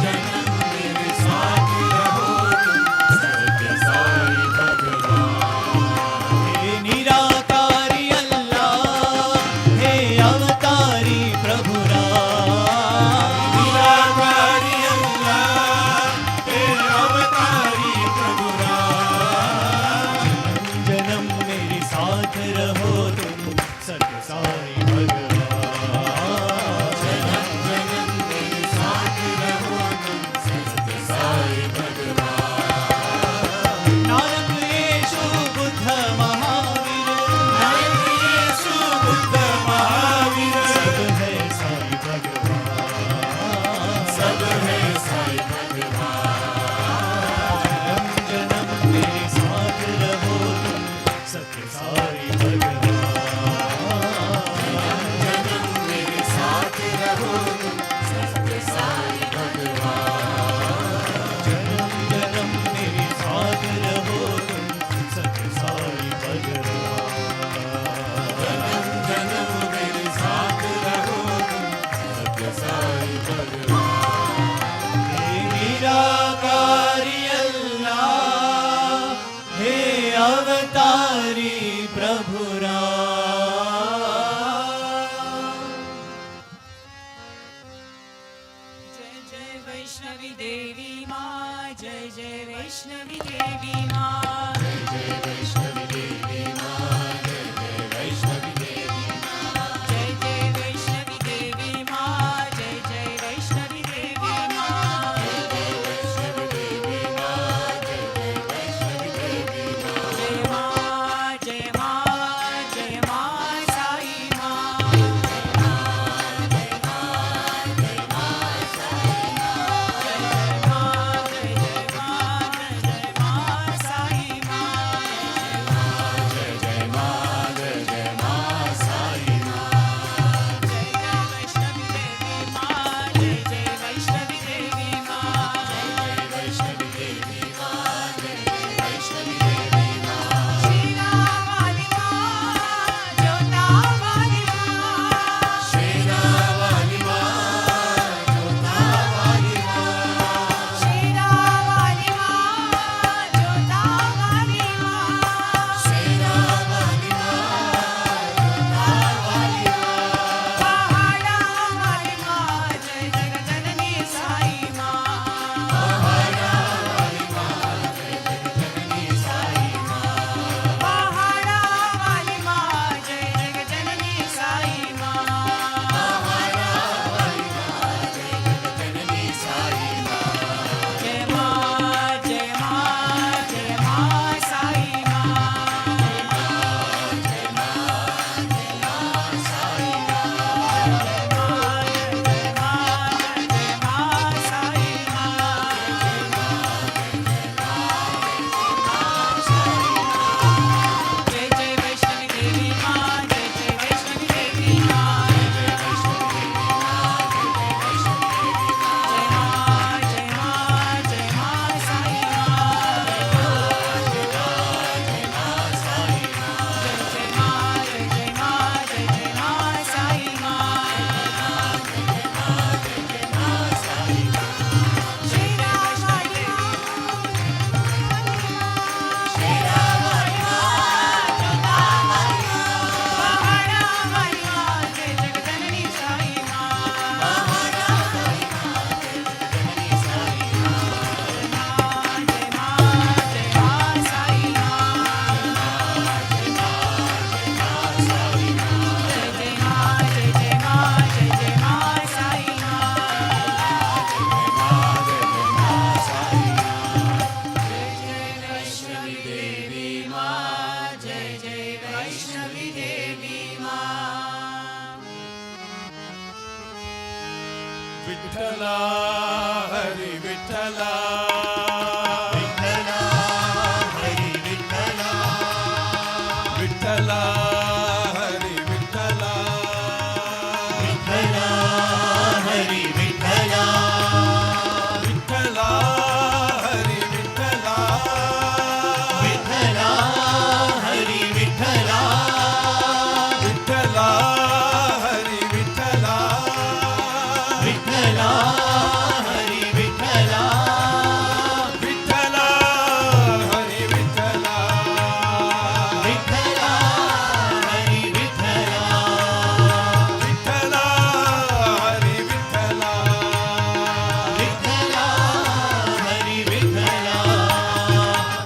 जन्म मेरे साथ रहो तुम, सत्य साई भगवान। हे निराकारी अल्लाह, हे अवतारी प्रभु निराकारी अल्लाह, हे अवतारी प्रभु जन्म मेरे साथ रहो तुम, सत्य साई भगवान। जन्म जन्म मेरे साथ रहो तुम, सत्य साई भगवान। नानक येशु बुद्ध महावीर, नानक येशु बुद्ध महावीर, सब है साई भगवान, सब है साई भगवान। जन्म जन्म मेरे साथ रहो तुम, सत्य साई भगवान। जन्म मेरे साथ रहो तुम, सत्य साई भगवान। जन्म जन्म मेरे साथ रहो तुम, सत्य साई भगवान। जन्म जन्म मेरे साथ रहो तुम, सत्य साई भगवान। हे निराकारी अल्लाह, हे अवतारी प्रभु जय जय वैष्णवी देवी माँ, जय जय वैष्णवी देवी माँ। जय जय वैष्णवी देवी माँ, जय जय वैष्णवी देवी माँ। जय जय वैष्णवी देवी माँ, जय जय वैष्णवी देवी माँ। जय जय वैष्णवी देवी माँ, जय जय वैष्णवी देवी माँ। जय माँ, जय माँ, जय माँ साई माँ। जय माँ, जय माँ, जय माँ, जय माँ, साई माँ। जय जय माँ, जय जय माँ, जय जय माँ Sai Vitthala, Hari Vitthala. Vitthala, Hari Vitthala. Vitthala, Hari Vitthala. Vitthala, Hari Vitthala. Vitthala, Hari Vitthala. Vitthala, Hari Vitthala. Vitthala, Hari Vitthala. Vitthala, Hari Vitthala. Vitthala, Hari Vitthala. Vitthala, Hari Vitthala. Vitthala, Hari Vitthala. Vitthala, Hari Vitthala.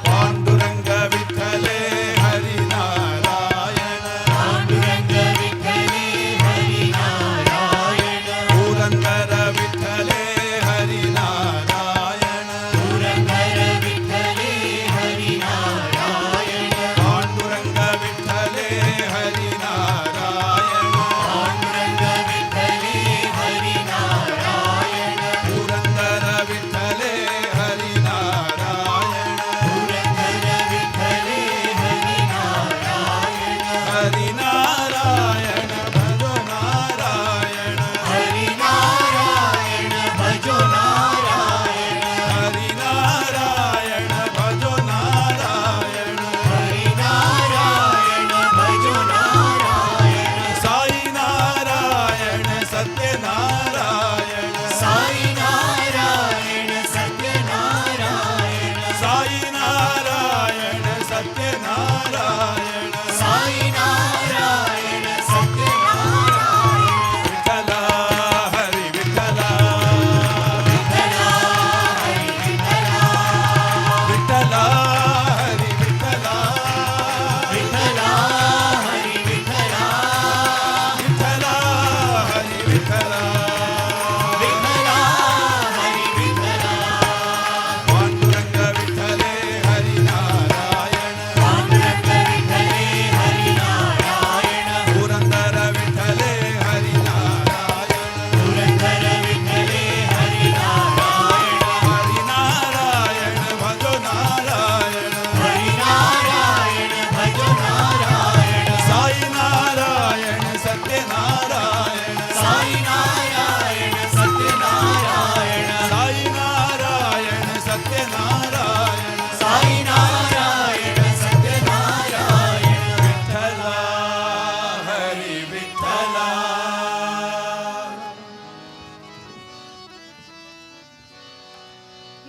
Panduranga Vittale, Hari Narayana. Panduranga Vittale, Hari Narayana. Purandara Vittale, Hari Narayana. Purandara Vittale, Hari Narayana. Panduranga Vittale, Hari Narayana. Panduranga Vittale, Hari Narayana. Purandara Vittale, Hari Narayana. Purandara Vittale, Hari Narayana. Hari Narayana, Bhajo Narayana. Hari Narayana, Bhajo Narayana. Hari Narayana, Bhajo Narayana. Hari Narayana, Bhajo Narayana. Sai Narayana, Sathya Narayana. Sai Narayana, Sathya Narayana. Sai Narayana, Sathya Narayana. Sai Narayana, Sathya Narayana. Vitthala, Hari Vitthala. Vitthala, Hari Vitthala. Vitthala, Hari Vitthala. Vitthala, Hari Vitthala. Vitthala, Hari Vitthala. Vitthala, Hari Vitthala. Panduranga Vittale, Hari Narayana. Panduranga Vittale, Hari Narayana. Purandara Vittale, Hari Narayana. Purandara Vittale, Hari Narayana. Hari Narayana, Bhajo Narayana. Hari Narayana, Bhajo Narayana. Sai Narayana, Sathya Narayana. Sai Narayana, Sathya Narayana. Sai Narayana, Sathya Narayana. Sai Narayana, Sathya Narayana. Vitthala, Hari Vitthala.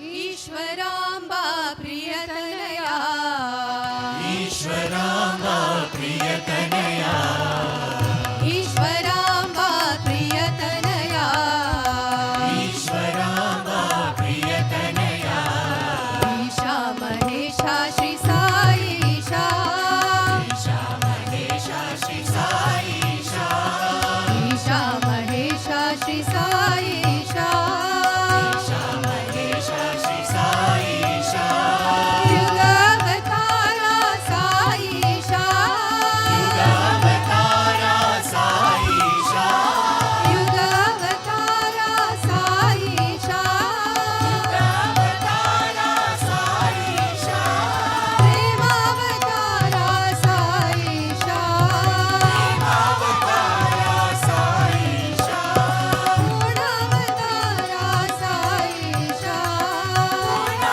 ईश्वराम्बा प्रियतनया Eshwaramba, Priyatanaya. ईश्वराम्बा प्रियतनया Eshwaramba, Priyatanaya. Isha महेशा Shri Sai Isha Isha Mahesha, Shri Sai Isha. Isha महेशा Shri Sai Isha Isha Mahesha, Shri Sai Isha. युगावतारा Sai Isha Yugavatara Sai Isha. युगावतारा Sai Isha Yugavatara Sai Isha. प्रेमावतारा Sai Isha Avatara Sai Isha. पूर्णावतारा Sai Isha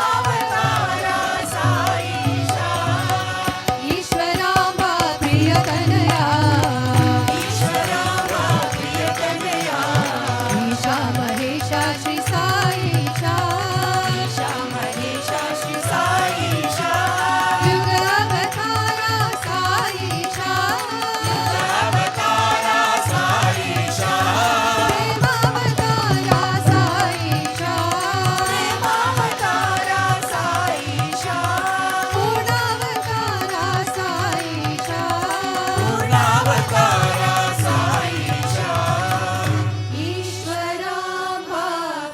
Avatara Sai Isha. ईश्वराम्बा प्रियतनया Eshwaramba, Priyatanaya. Isha महेशा Shri Sai Isha Isha Mahesha, Shri Sai Isha. युगावतारा Sai Isha Avatara Sai Isha. प्रेमावतारा Sai Isha Avatara Sai Isha. पूर्णावतारा Sai Isha Avatara Sai Isha. ईश्वराम्बा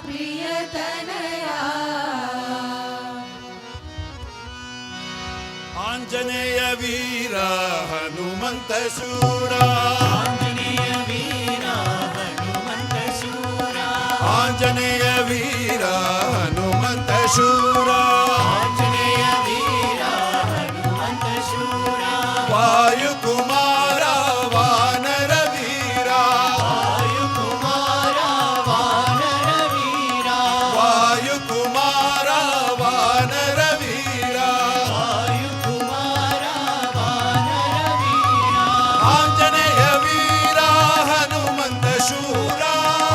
प्रियतनया Anjaneya Veera, Hanumanta Shoora. Anjaneya Veera, Hanumanta Shoora. शूरा आंजनेय वीरा हनुमंत शूरा वायु कुमारा वानर वीरा वायु कुमारा वानर वीरा वायु कुमारा वानर वीरा वायु कुमारा वानर वीरा आंजनेय वीरा हनुमंत शूरा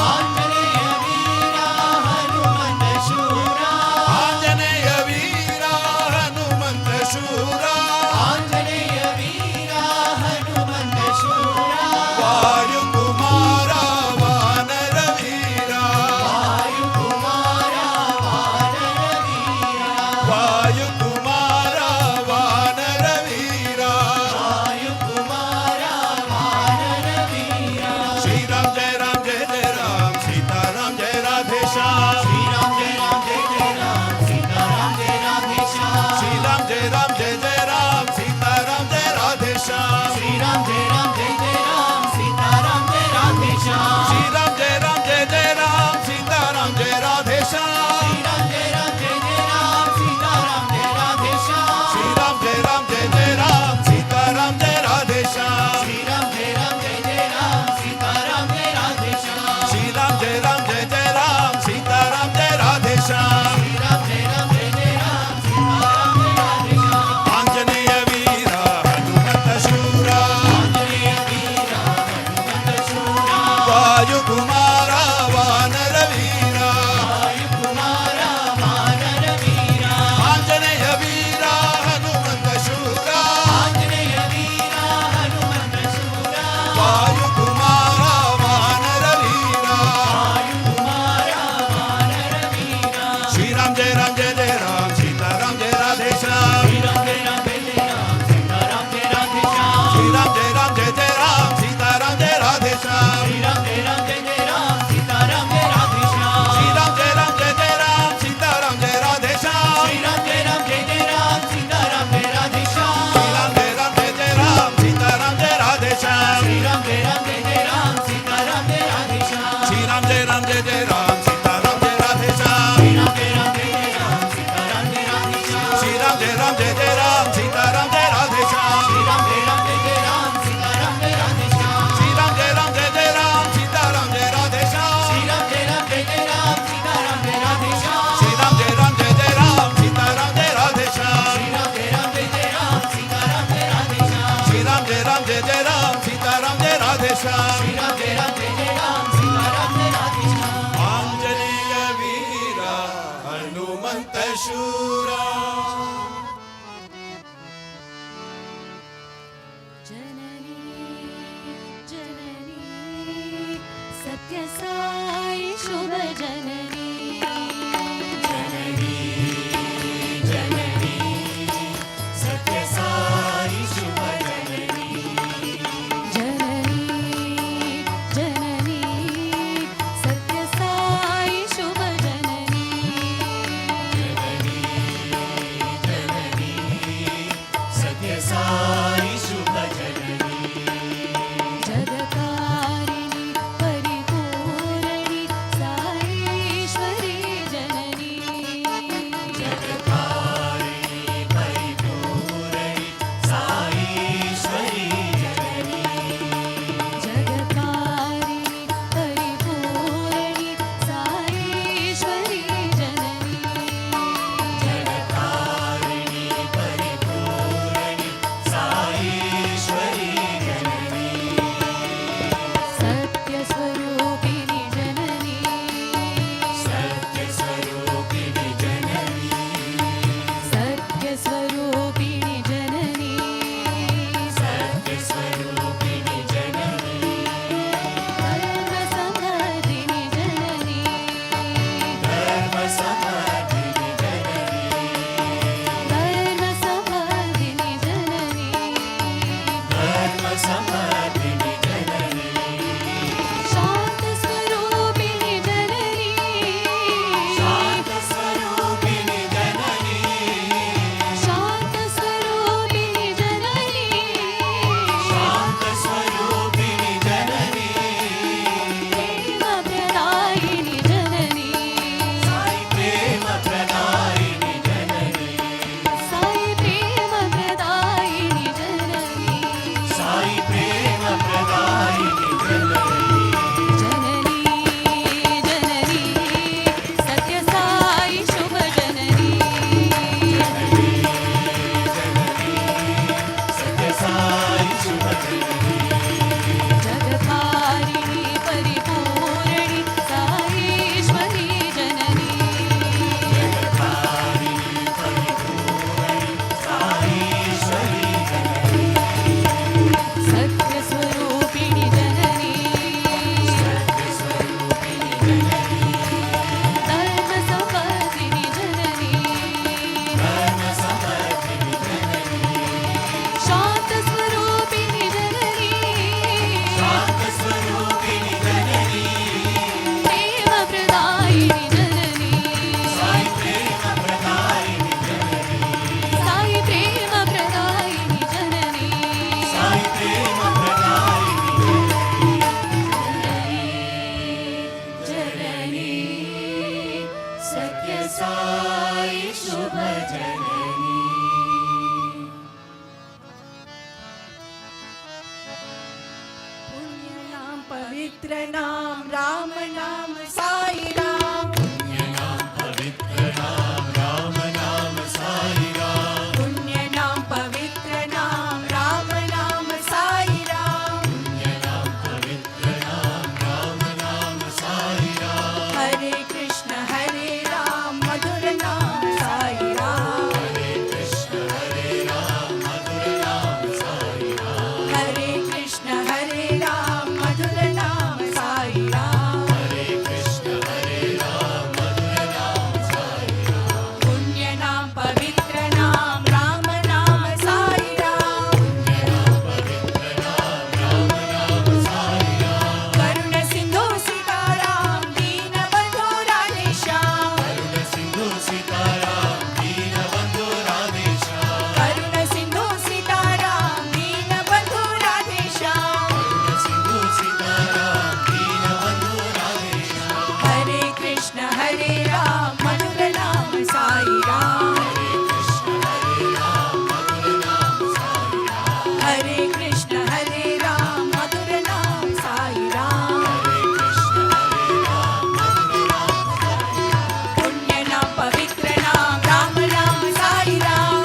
आंजनेय वीरा हनुमंत शूरा आंजनेय वीरा हनुमंत शूरा आंजनेय वीरा हनुमंत शूरा वायु कुमारा वानर वीरा वायु कुमारा वानर वीरा वायु कुमारा वानर वीरा वायु कुमारा वानर वीरा श्री राम जय राम सीता राम जय राधे श्याम श्री राम जय राम सीता राम जय राधे श्याम श्री राम जय राम सीता राम जय राधे श्याम श्री राम जय राम सीता राम जय राधे श्याम श्री राम जय राम सीता राम जय राधे श्याम श्री राम जय राम सीता राम जय राधे श्याम श्री राम जय राम सीता राम जय राधे श्याम श्री राम जय राम सीता राम जय राधे श्याम श्री राम जय राम सीता राम जय राधे श्याम श्री राम जय राम सीता राम जय राधे श्याम आंजनेय वीरा हनुमंत शूरा आंजनेय वीरा हनुमंत शूरा वायु कुमारा वानर वीरा वायु कुमारा वानर वीरा आंजनेय वीरा हनुमंत शूरा आंजनेय वीरा हनुमंत शूरा वायु कुमारा वानर वीरा वायु कुमारा वानर वीरा श्री राम जय राम सीता राम जय राधे श्याम श्री राम जय राम सीता राम जय राधे श्याम श्री राम जय राम सीता राम जय राधे श्याम श्री राम जय राम सीता राम जय राधे श्याम श्री राम जय राम सीता राम जय राधे श्याम श्री राम जय राम सीता राम जय राधे श्याम श्री राम जय राम सीता राम जय राधे श्याम श्री राम जय राम सीता राम जय राधे श्याम श्री राम जय राम सीता राम जय राधे श्याम श्री राम जय राम सीता राम जय राधे श्याम श्री राम जय राम सीता राम जय राधे श्याम श्री राम जय राम सीता राम जय राधे श्याम श्री राम जय राम सीता राम जय राधे श्याम श्री राम जय राम सीता राम जय राधे श्याम श्री राम जय राम सीता राम जय राधे श्याम श्री राम जय राम सीता राम जय राधे श्याम श्री राम जय राम सीता राम जय राधे श्याम श्री राम जय राम सीता राम जय राधे श्याम आंजनेय वीरा हनुमंत शूरा जननी जननी सत्य साई शुभ जननी जननी जननी सत्य साई शुभ जननी जननी जननी सत्य साई शुभ जननी जननी जननी सत्य साई शुभ जननी जगकारिणी परिपूरणी साई पवित्र नाम राम नाम साई राम पुण्य नाम पवित्र नाम राम नाम साई राम पुण्य नाम पवित्र नाम राम नाम साई राम पुण्य नाम पवित्र नाम राम नाम साई राम हरे कृष्ण हरे राम मधुर नाम साई राम हरे कृष्ण हरे राम मधुर नाम साई राम हरे कृष्ण हरे राम मधुर नाम साई राम हरे कृष्ण हरे राम मधुर नाम साई राम पुण्य नाम पवित्र नाम राम नाम साई राम पुण्य नाम पवित्र नाम राम नाम साई राम करुण सिंधु सीताराम दीन बंधु राधे श्याम करुण सिंधु सीताराम दीन बंधु राधे श्याम करुण सिंधु सीताराम दीन बंधु राधे श्याम करुण सिंधु सीताराम दीन बंधु राधे श्याम हरे कृष्ण हरे राम मधुर नाम साई राम हरे कृष्ण हरे राम मधुर नाम साई राम हरे कृष्ण हरे राम मधुर नाम साई राम हरे कृष्ण हरे राम मधुर नाम साई राम पुण्य नाम पवित्र नाम राम नाम साई राम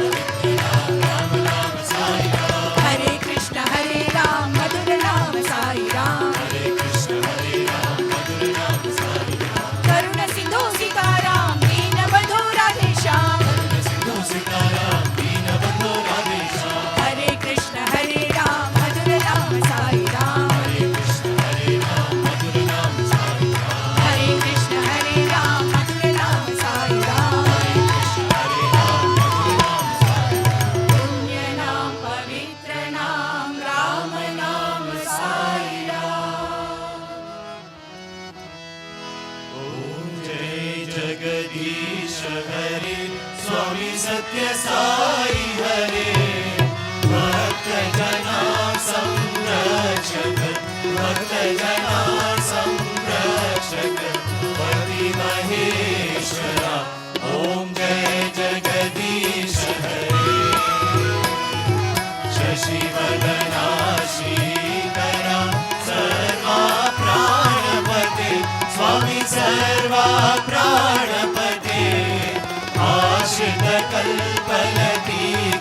पवित्र नाम राम नाम साई राम हरे कृष्ण हरे राम मधुर नाम साई राम हरे कृष्ण हरे राम मधुर नाम साई राम करुण सिंधु सीताराम दीन बंधु राधे श्याम करुण सिंधु सीताराम दीन बंधु राधे श्याम हरे कृष्ण हरे राम मधुर नाम साई राम हरे कृष्ण हरे राम मधुर नाम साई राम हरे कृष्ण हरे राम मधुर नाम साई राम हरे कृष्ण हरे राम मधुर नाम साई राम पुण्य नाम पवित्र नाम राम नाम साई राम ओम जय जगदीश हरे स्वामी सत्य साई हरे भक्त जना संरक्षक भक्त जना संरक्षक पति महेश्वरा ओम जय जगदीश हरे शशिवदना श्रीकरा सर्वा प्राणपते स्वामी सर्वा प्राणपते आश्रित कल्पलतीर्थ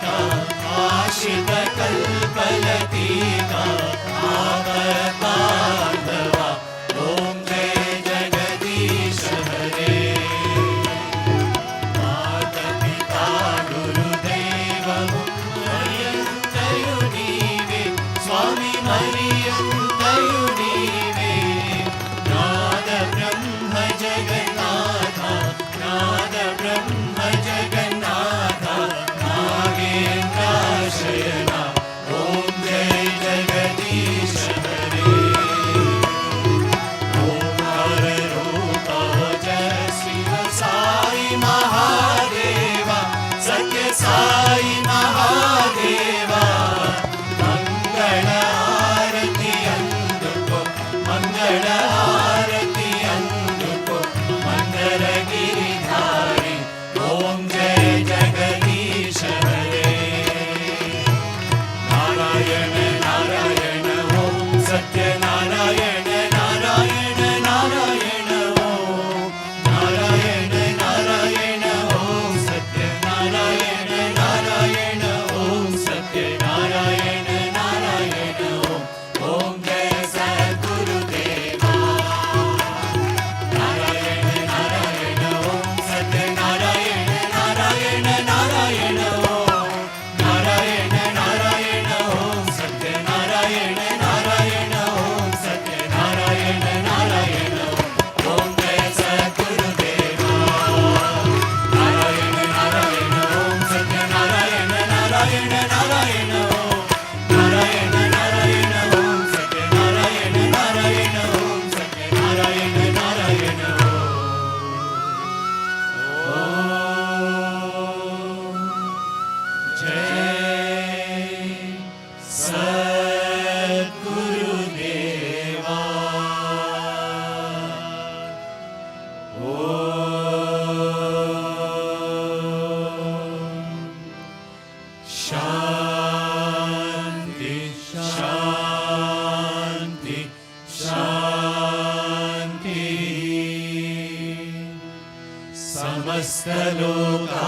समस्तलोकाः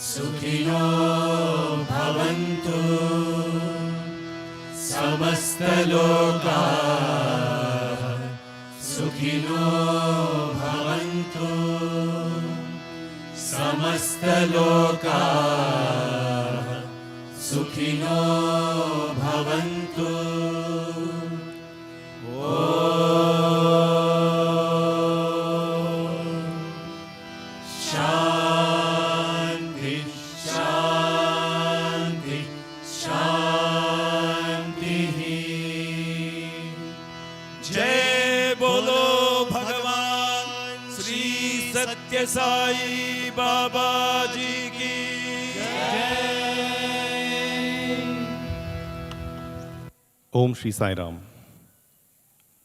सुखिनो भवन्तु समस्तलोकाः सुखिनो भवन्तु समस्तलोकाः सुखिनो भवन्तु शान्ति शान्ति शान्तिः जय बोलो भगवान श्री सत्य साई बाबा जी की Om Shri Sai Ram.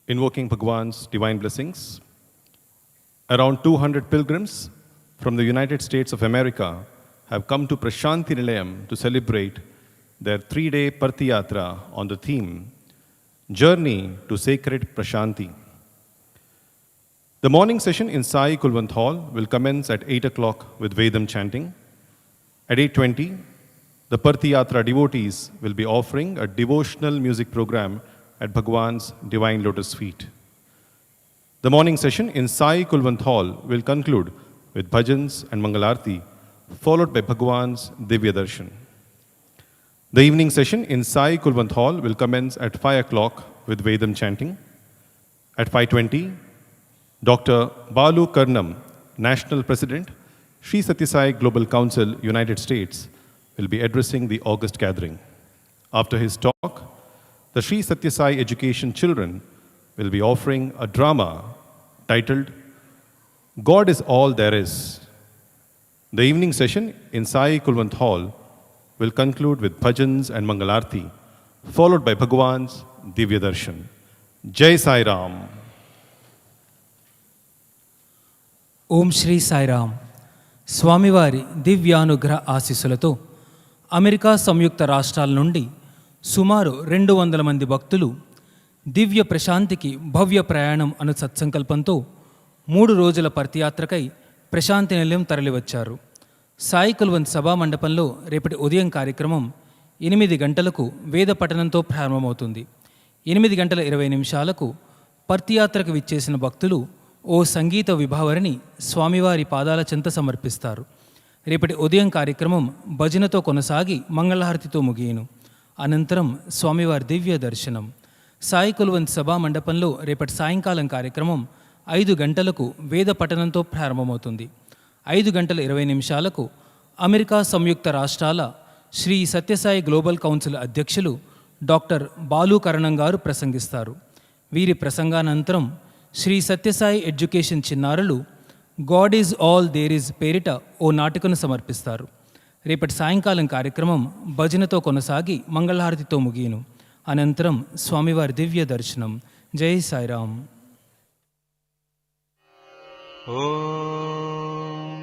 Invoking Bhagwan's divine blessings, around 200 pilgrims from the United States of America have come to Prasanthi Nilayam to celebrate their 3-day Parthi Yatra on the theme Journey to Sacred Prasanthi. The morning session in Sai Kulwant Hall will commence at 8 o'clock with Vedam chanting. At 8:20, the Parthi Yatra devotees will be offering a devotional music program at Bhagwan's divine lotus feet. The morning session in Sai Kulwant Hall will conclude with bhajans and Mangalarti, followed by Bhagwan's Divya Darshan. The evening session in Sai Kulwant Hall will commence at 5 o'clock with Vedam chanting. At 5:20, Dr. Balu Karnam, National President, Sri Sathya Sai Global Council, United States, will be addressing the August gathering. After his talk, the Sri Sathya Sai Education children will be offering a drama titled God is All There Is. The evening session in Sai Kulwant Hall will conclude with bhajans and Mangalarti, followed by Bhagwan's Divya Darshan. Jai Sai Ram. ఓం శ్రీ సాయిరామ్. స్వామివారి దివ్యానుగ్రహ ఆశీస్సులతో America సంయుక్త రాష్ట్రాల నుండి సుమారు 200 మంది భక్తులు దివ్య ప్రశాంతికి భవ్య ప్రయాణం అను సత్సంకల్పంతో 3 రోజుల పర్తియాత్రకై ప్రశాంతి నిలయం తరలివచ్చారు. సాయి కుల్వంత్ సభా మండపంలో రేపటి ఉదయం కార్యక్రమం 8 గంటలకు వేద పఠనంతో ప్రారంభమవుతుంది. 8:20 పర్తియాత్రకు విచ్చేసిన భక్తులు ఓ సంగీత విభావరిని స్వామివారి పాదాల చెంత సమర్పిస్తారు. రేపటి ఉదయం కార్యక్రమం భజనతో కొనసాగి మంగళహారతితో ముగియను. అనంతరం స్వామివారి దివ్య దర్శనం. సాయి కుల్వంత్ సభా మండపంలో రేపటి సాయంకాలం కార్యక్రమం 5 గంటలకు వేద పఠనంతో ప్రారంభమవుతుంది. 5:20 అమెరికా సంయుక్త రాష్ట్రాల శ్రీ సత్యసాయి గ్లోబల్ కౌన్సిల్ అధ్యక్షులు డాక్టర్ బాలు కరణం గారు ప్రసంగిస్తారు. వీరి ప్రసంగానంతరం శ్రీ సత్యసాయి ఎడ్యుకేషన్ చిన్నారులు God is all there is పేరిట ఓ నాటికను సమర్పిస్తారు. రేపటి సాయంకాలం కార్యక్రమం భజనతో కొనసాగి మంగళహారతితో ముగియను. అనంతరం స్వామివారి దివ్య దర్శనం. జై సాయిరామ్. ఓం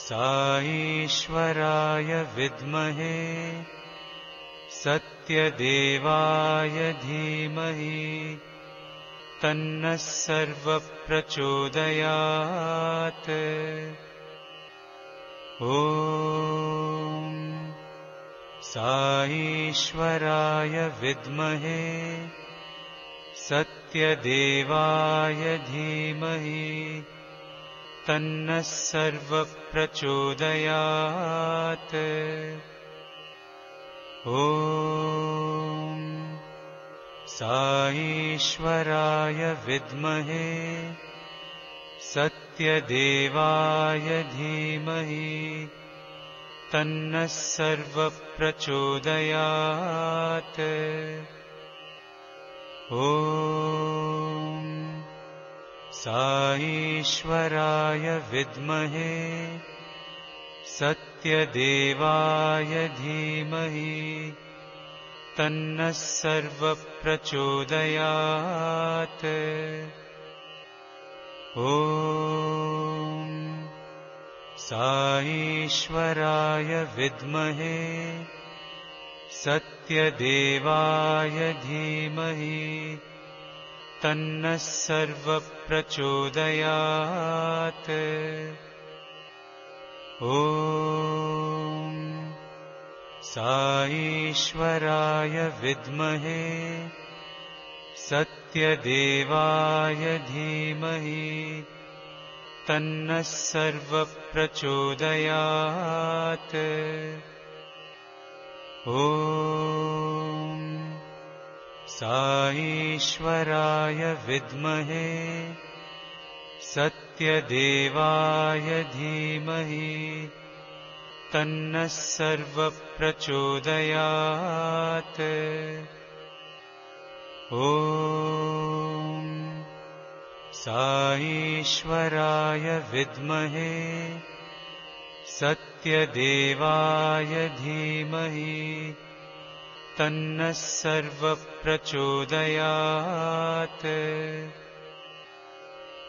సాయిశ్వరాయ విద్మహే సత్యదేవాయ ధీమహి తన్నః సర్వః ప్రచోదయాత్. ఓం సాయిశ్వరాయ విద్మహే సత్యదేవాయ ధీమహి తన్నః సర్వః ప్రచోదయాత్. ఓం సాయిశ్వరాయ విద్మహే సత్యదేవాయ ధీమహి తన్నః సర్వః ప్రచోదయాత్. ఓం సాయిశ్వరాయ విద్మహే సత్యదేవాయ ధీమహి తన్నః సర్వః ప్రచోదయాత్. ఓం సాయిశ్వరాయ విద్మహే సత్యదేవాయ ధీమహి तन्नः सर्वप्रचोदयात्। ॐ साईश्वराय विद्महे सत्यदेवाय धीमहि तन्नः सर्वप्रचोदयात्। ॐ साईश्वराय विद्महे सत्यदेवाय धीमहि तन्नः सर्वप्रचोदयात्। ॐ साईश्वराय विद्महे सत्यदेवाय धीमहि तन्नः सर्वप्रचोदयात्।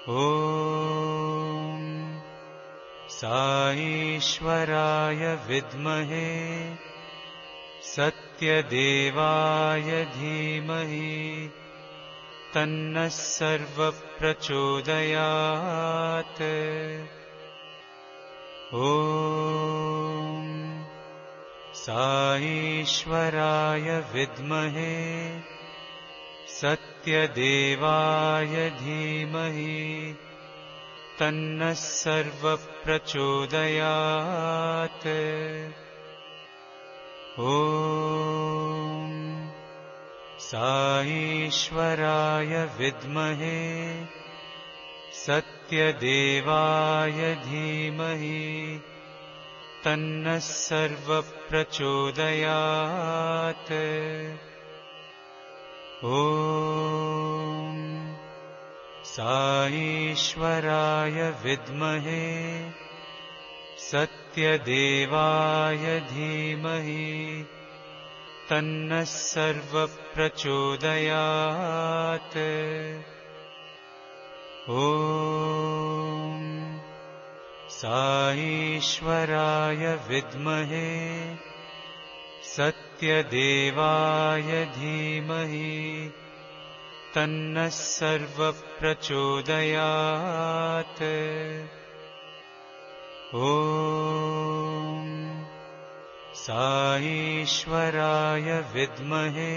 ॐ साईश्वराय विद्महे सत्यदेवाय धीमहि तन्नः सर्वप्रचोदयात्। ॐ साईश्वराय विद्महे सत्यदेवाय धीमहि तन्नः सर्वप्रचोदयात्। ॐ साईश्वराय विद्महे सत्यदेवाय धीमहि तन्नः सर्वप्रचोदयात्। ॐ साईश्वराय विद्महे सत्यदेवाय धीमहि तन्नः सर्वप्रचोदयात्। ॐ साईश्वराय विद्महे सत्यदेवाय धीमहि तन्नः सर्वप्रचोदयात्। ॐ साईश्वराय विद्महे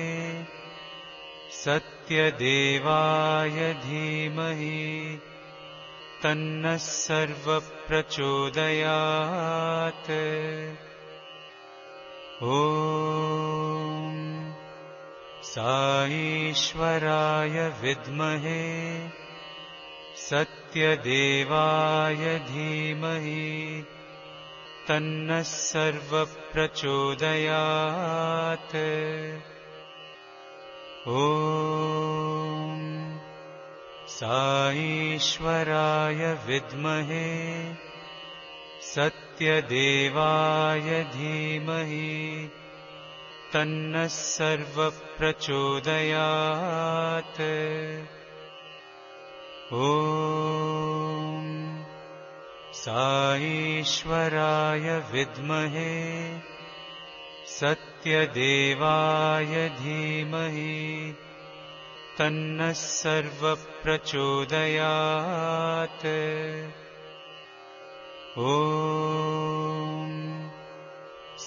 सत्यदेवाय धीमहि तन्नः सर्वप्रचोदयात्। ॐ साईश्वराय विद्महे सत्यदेवाय धीमहि तन्नः सर्वप्रचोदयात्। ॐ साईश्वराय विद्महे सत्यदेवाय धीमहि तन्नः सर्वप्रचोदयात्। ॐ साईश्वराय विद्महे सत्यदेवाय धीमहि तन्नः सर्वप्रचोदयात्। ॐ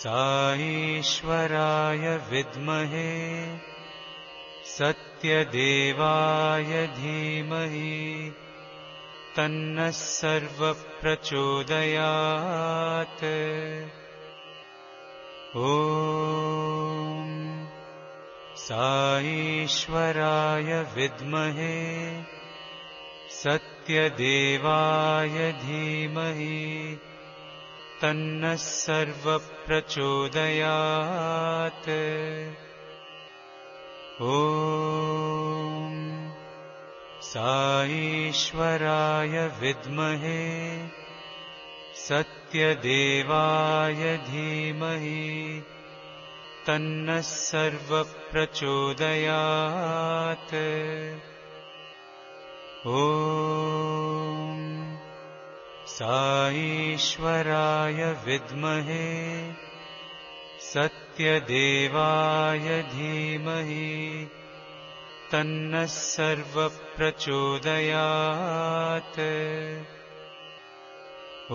साईश्वराय विद्महे सत्यदेवाय धीमहि तन्नः सर्वप्रचोदयात्। ॐ साईश्वराय विद्महे सत्यदेवाय धीमहि तन्नः सर्वप्रचोदयात्। ॐ साईश्वराय विद्महे सत्यदेवाय धीमहि तन्नः सर्वप्रचोदयात्। ॐ साईश्वराय विद्महे सत्यदेवाय धीमहि तन्नः सर्वप्रचोदयात्। ॐ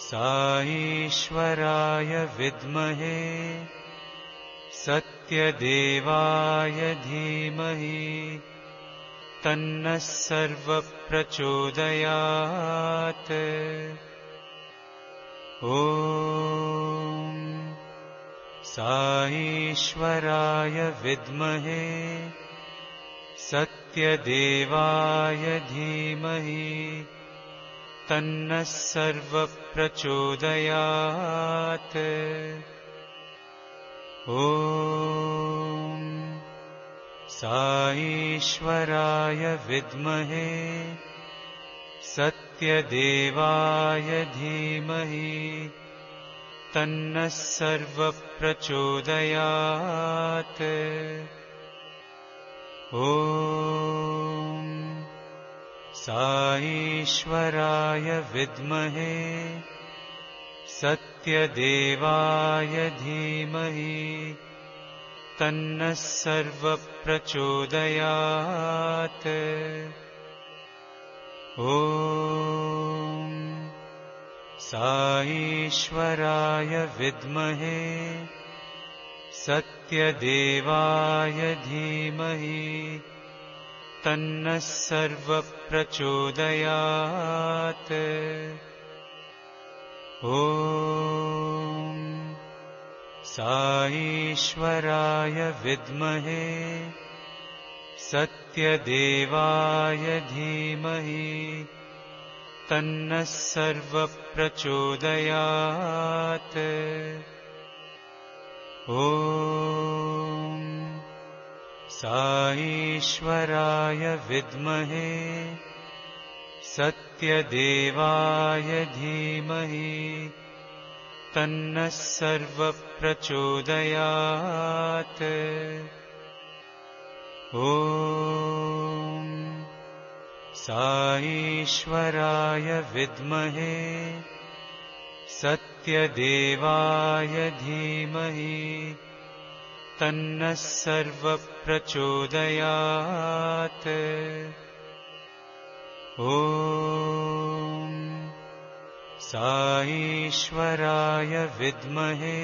साईश्वराय विद्महे सत्यदेवाय धीमहि तन्नः सर्वप्रचोदयात्। ॐ साईश्वराय विद्महे सत्यदेवाय धीमहि तन्नः सर्वप्रचोदयात्। ॐ साईश्वराय विद्महे सत्यदेवाय धीमहि तन्नः सर्वप्रचोदयात्। ॐ साईश्वराय विद्महे सत्यदेवाय धीमहि तन्नः सर्वप्रचोदयात्। ॐ साईश्वराय विद्महे सत्यदेवाय धीमहि तन्नः सर्वप्रचोदयात्। ॐ साईश्वराय विद्महे सत्यदेवाय धीमहि तन्नः सर्वप्रचोदयात्। ॐ साईश्वराय विद्महे सत्यदेवाय धीमहि तन्नः सर्वप्रचोदयात्। ॐ साईश्वराय विद्महे सत्यदेवाय धीमहि तन्नः सर्वप्रचोदयात्। ॐ साईश्वराय विद्महे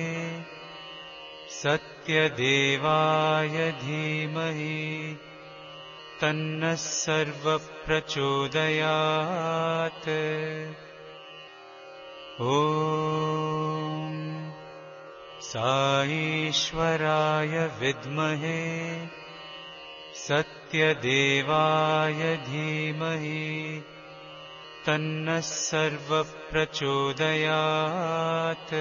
सत्यदेवाय धीमहि तन्नः सर्वप्रचोदयात्। ॐ साईश्वराय विद्महे सत्यदेवाय धीमहि तन्नः सर्वप्रचोदयात्।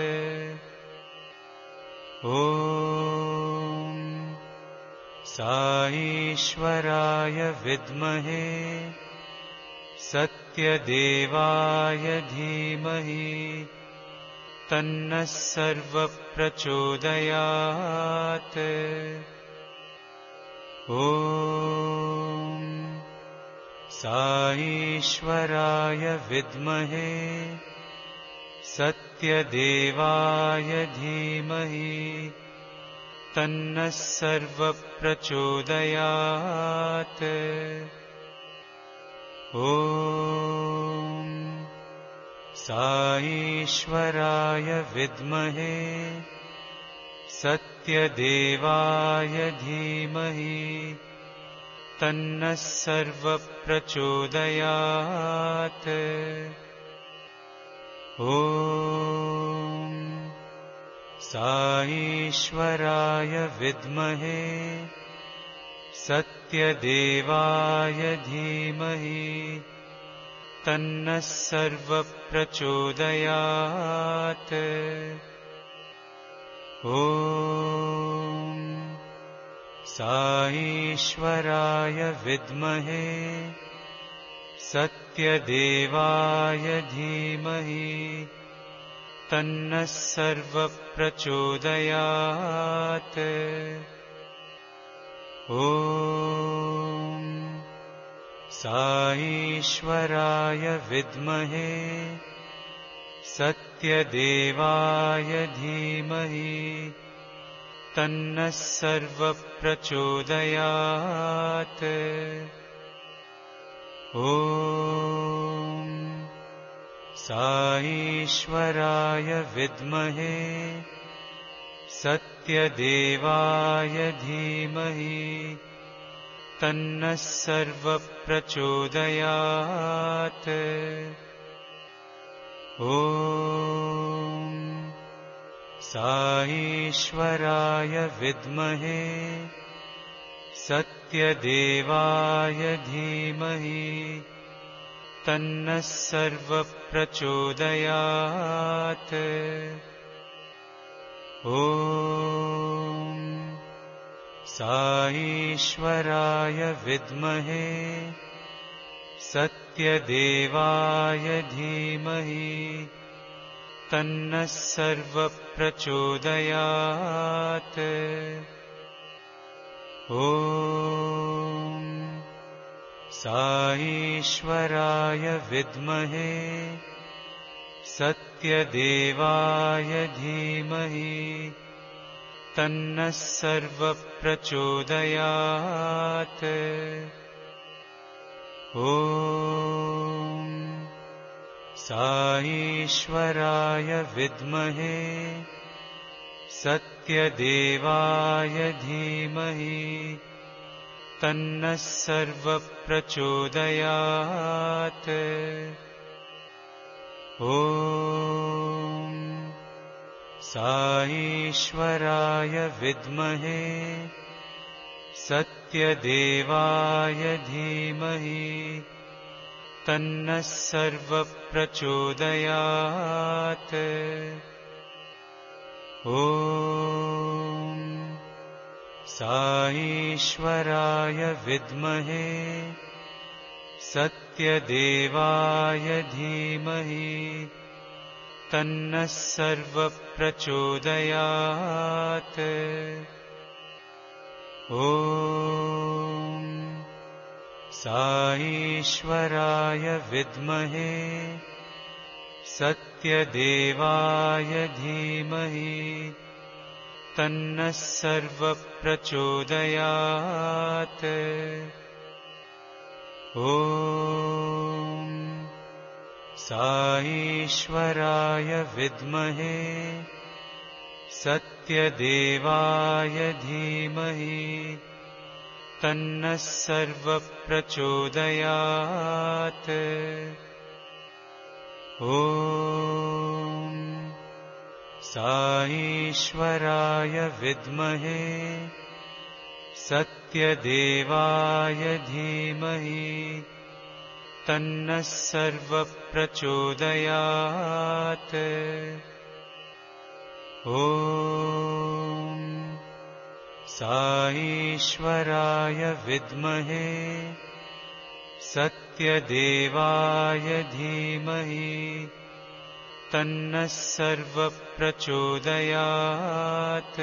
ॐ साईश्वराय विद्महे सत्यदेवाय धीमहि तन्नः सर्वप्रचोदयात्। ॐ साईश्वराय विद्महे सत्यदेवाय धीमहि तन्नः सर्वप्रचोदयात्। ॐ साईश्वराय विद्महे सत्यदेवाय धीमहि तन्नः सर्वप्रचोदयात्। ॐ साईश्वराय विद्महे सत्यदेवाय धीमहि तन्नः सर्वप्रचोदयात्। ॐ साईश्वराय विद्महे सत्यदेवाय धीमहि तन्नः सर्वप्रचोदयात्। ॐ साईश्वराय विद्महे सत्यदेवाय धीमहि तन्नः सर्वप्रचोदयात्। ॐ साईश्वराय विद्महे सत्यदेवाय धीमहि तन्नः सर्वप्रचोदयात्। ॐ साईश्वराय विद्महे सत्यदेवाय धीमहि तन्नः सर्वप्रचोदयात्। ॐ साईश्वराय विद्महे सत्यदेवाय धीमहि तन्नः सर्वप्रचोदयात्। ॐ साईश्वराय विद्महे सत्यदेवाय धीमहि तन्नः सर्वप्रचोदयात्। ॐ साईश्वराय विद्महे सत्यदेवाय धीमहि तन्नः सर्वप्रचोदयात्। ॐ साईश्वराय विद्महे सत्यदेवाय धीमहि तन्नः सर्वप्रचोदयात्। ॐ साईश्वराय विद्महे सत्यदेवाय धीमहि तन्नः सर्वप्रचोदयात्। ॐ साईश्वराय विद्महे सत्यदेवाय धीमहि तन्नः सर्वप्रचोदयात्। ॐ साईश्वराय विद्महे सत्यदेवाय धीमहि तन्नः सर्वप्रचोदयात्। ॐ साईश्वराय विद्महे सत्यदेवाय धीमहि तन्नः सर्वप्रचोदयात्। ॐ साईश्वराय विद्महे सत्यदेवाय धीमहि तन्नः सर्वप्रचोदयात्।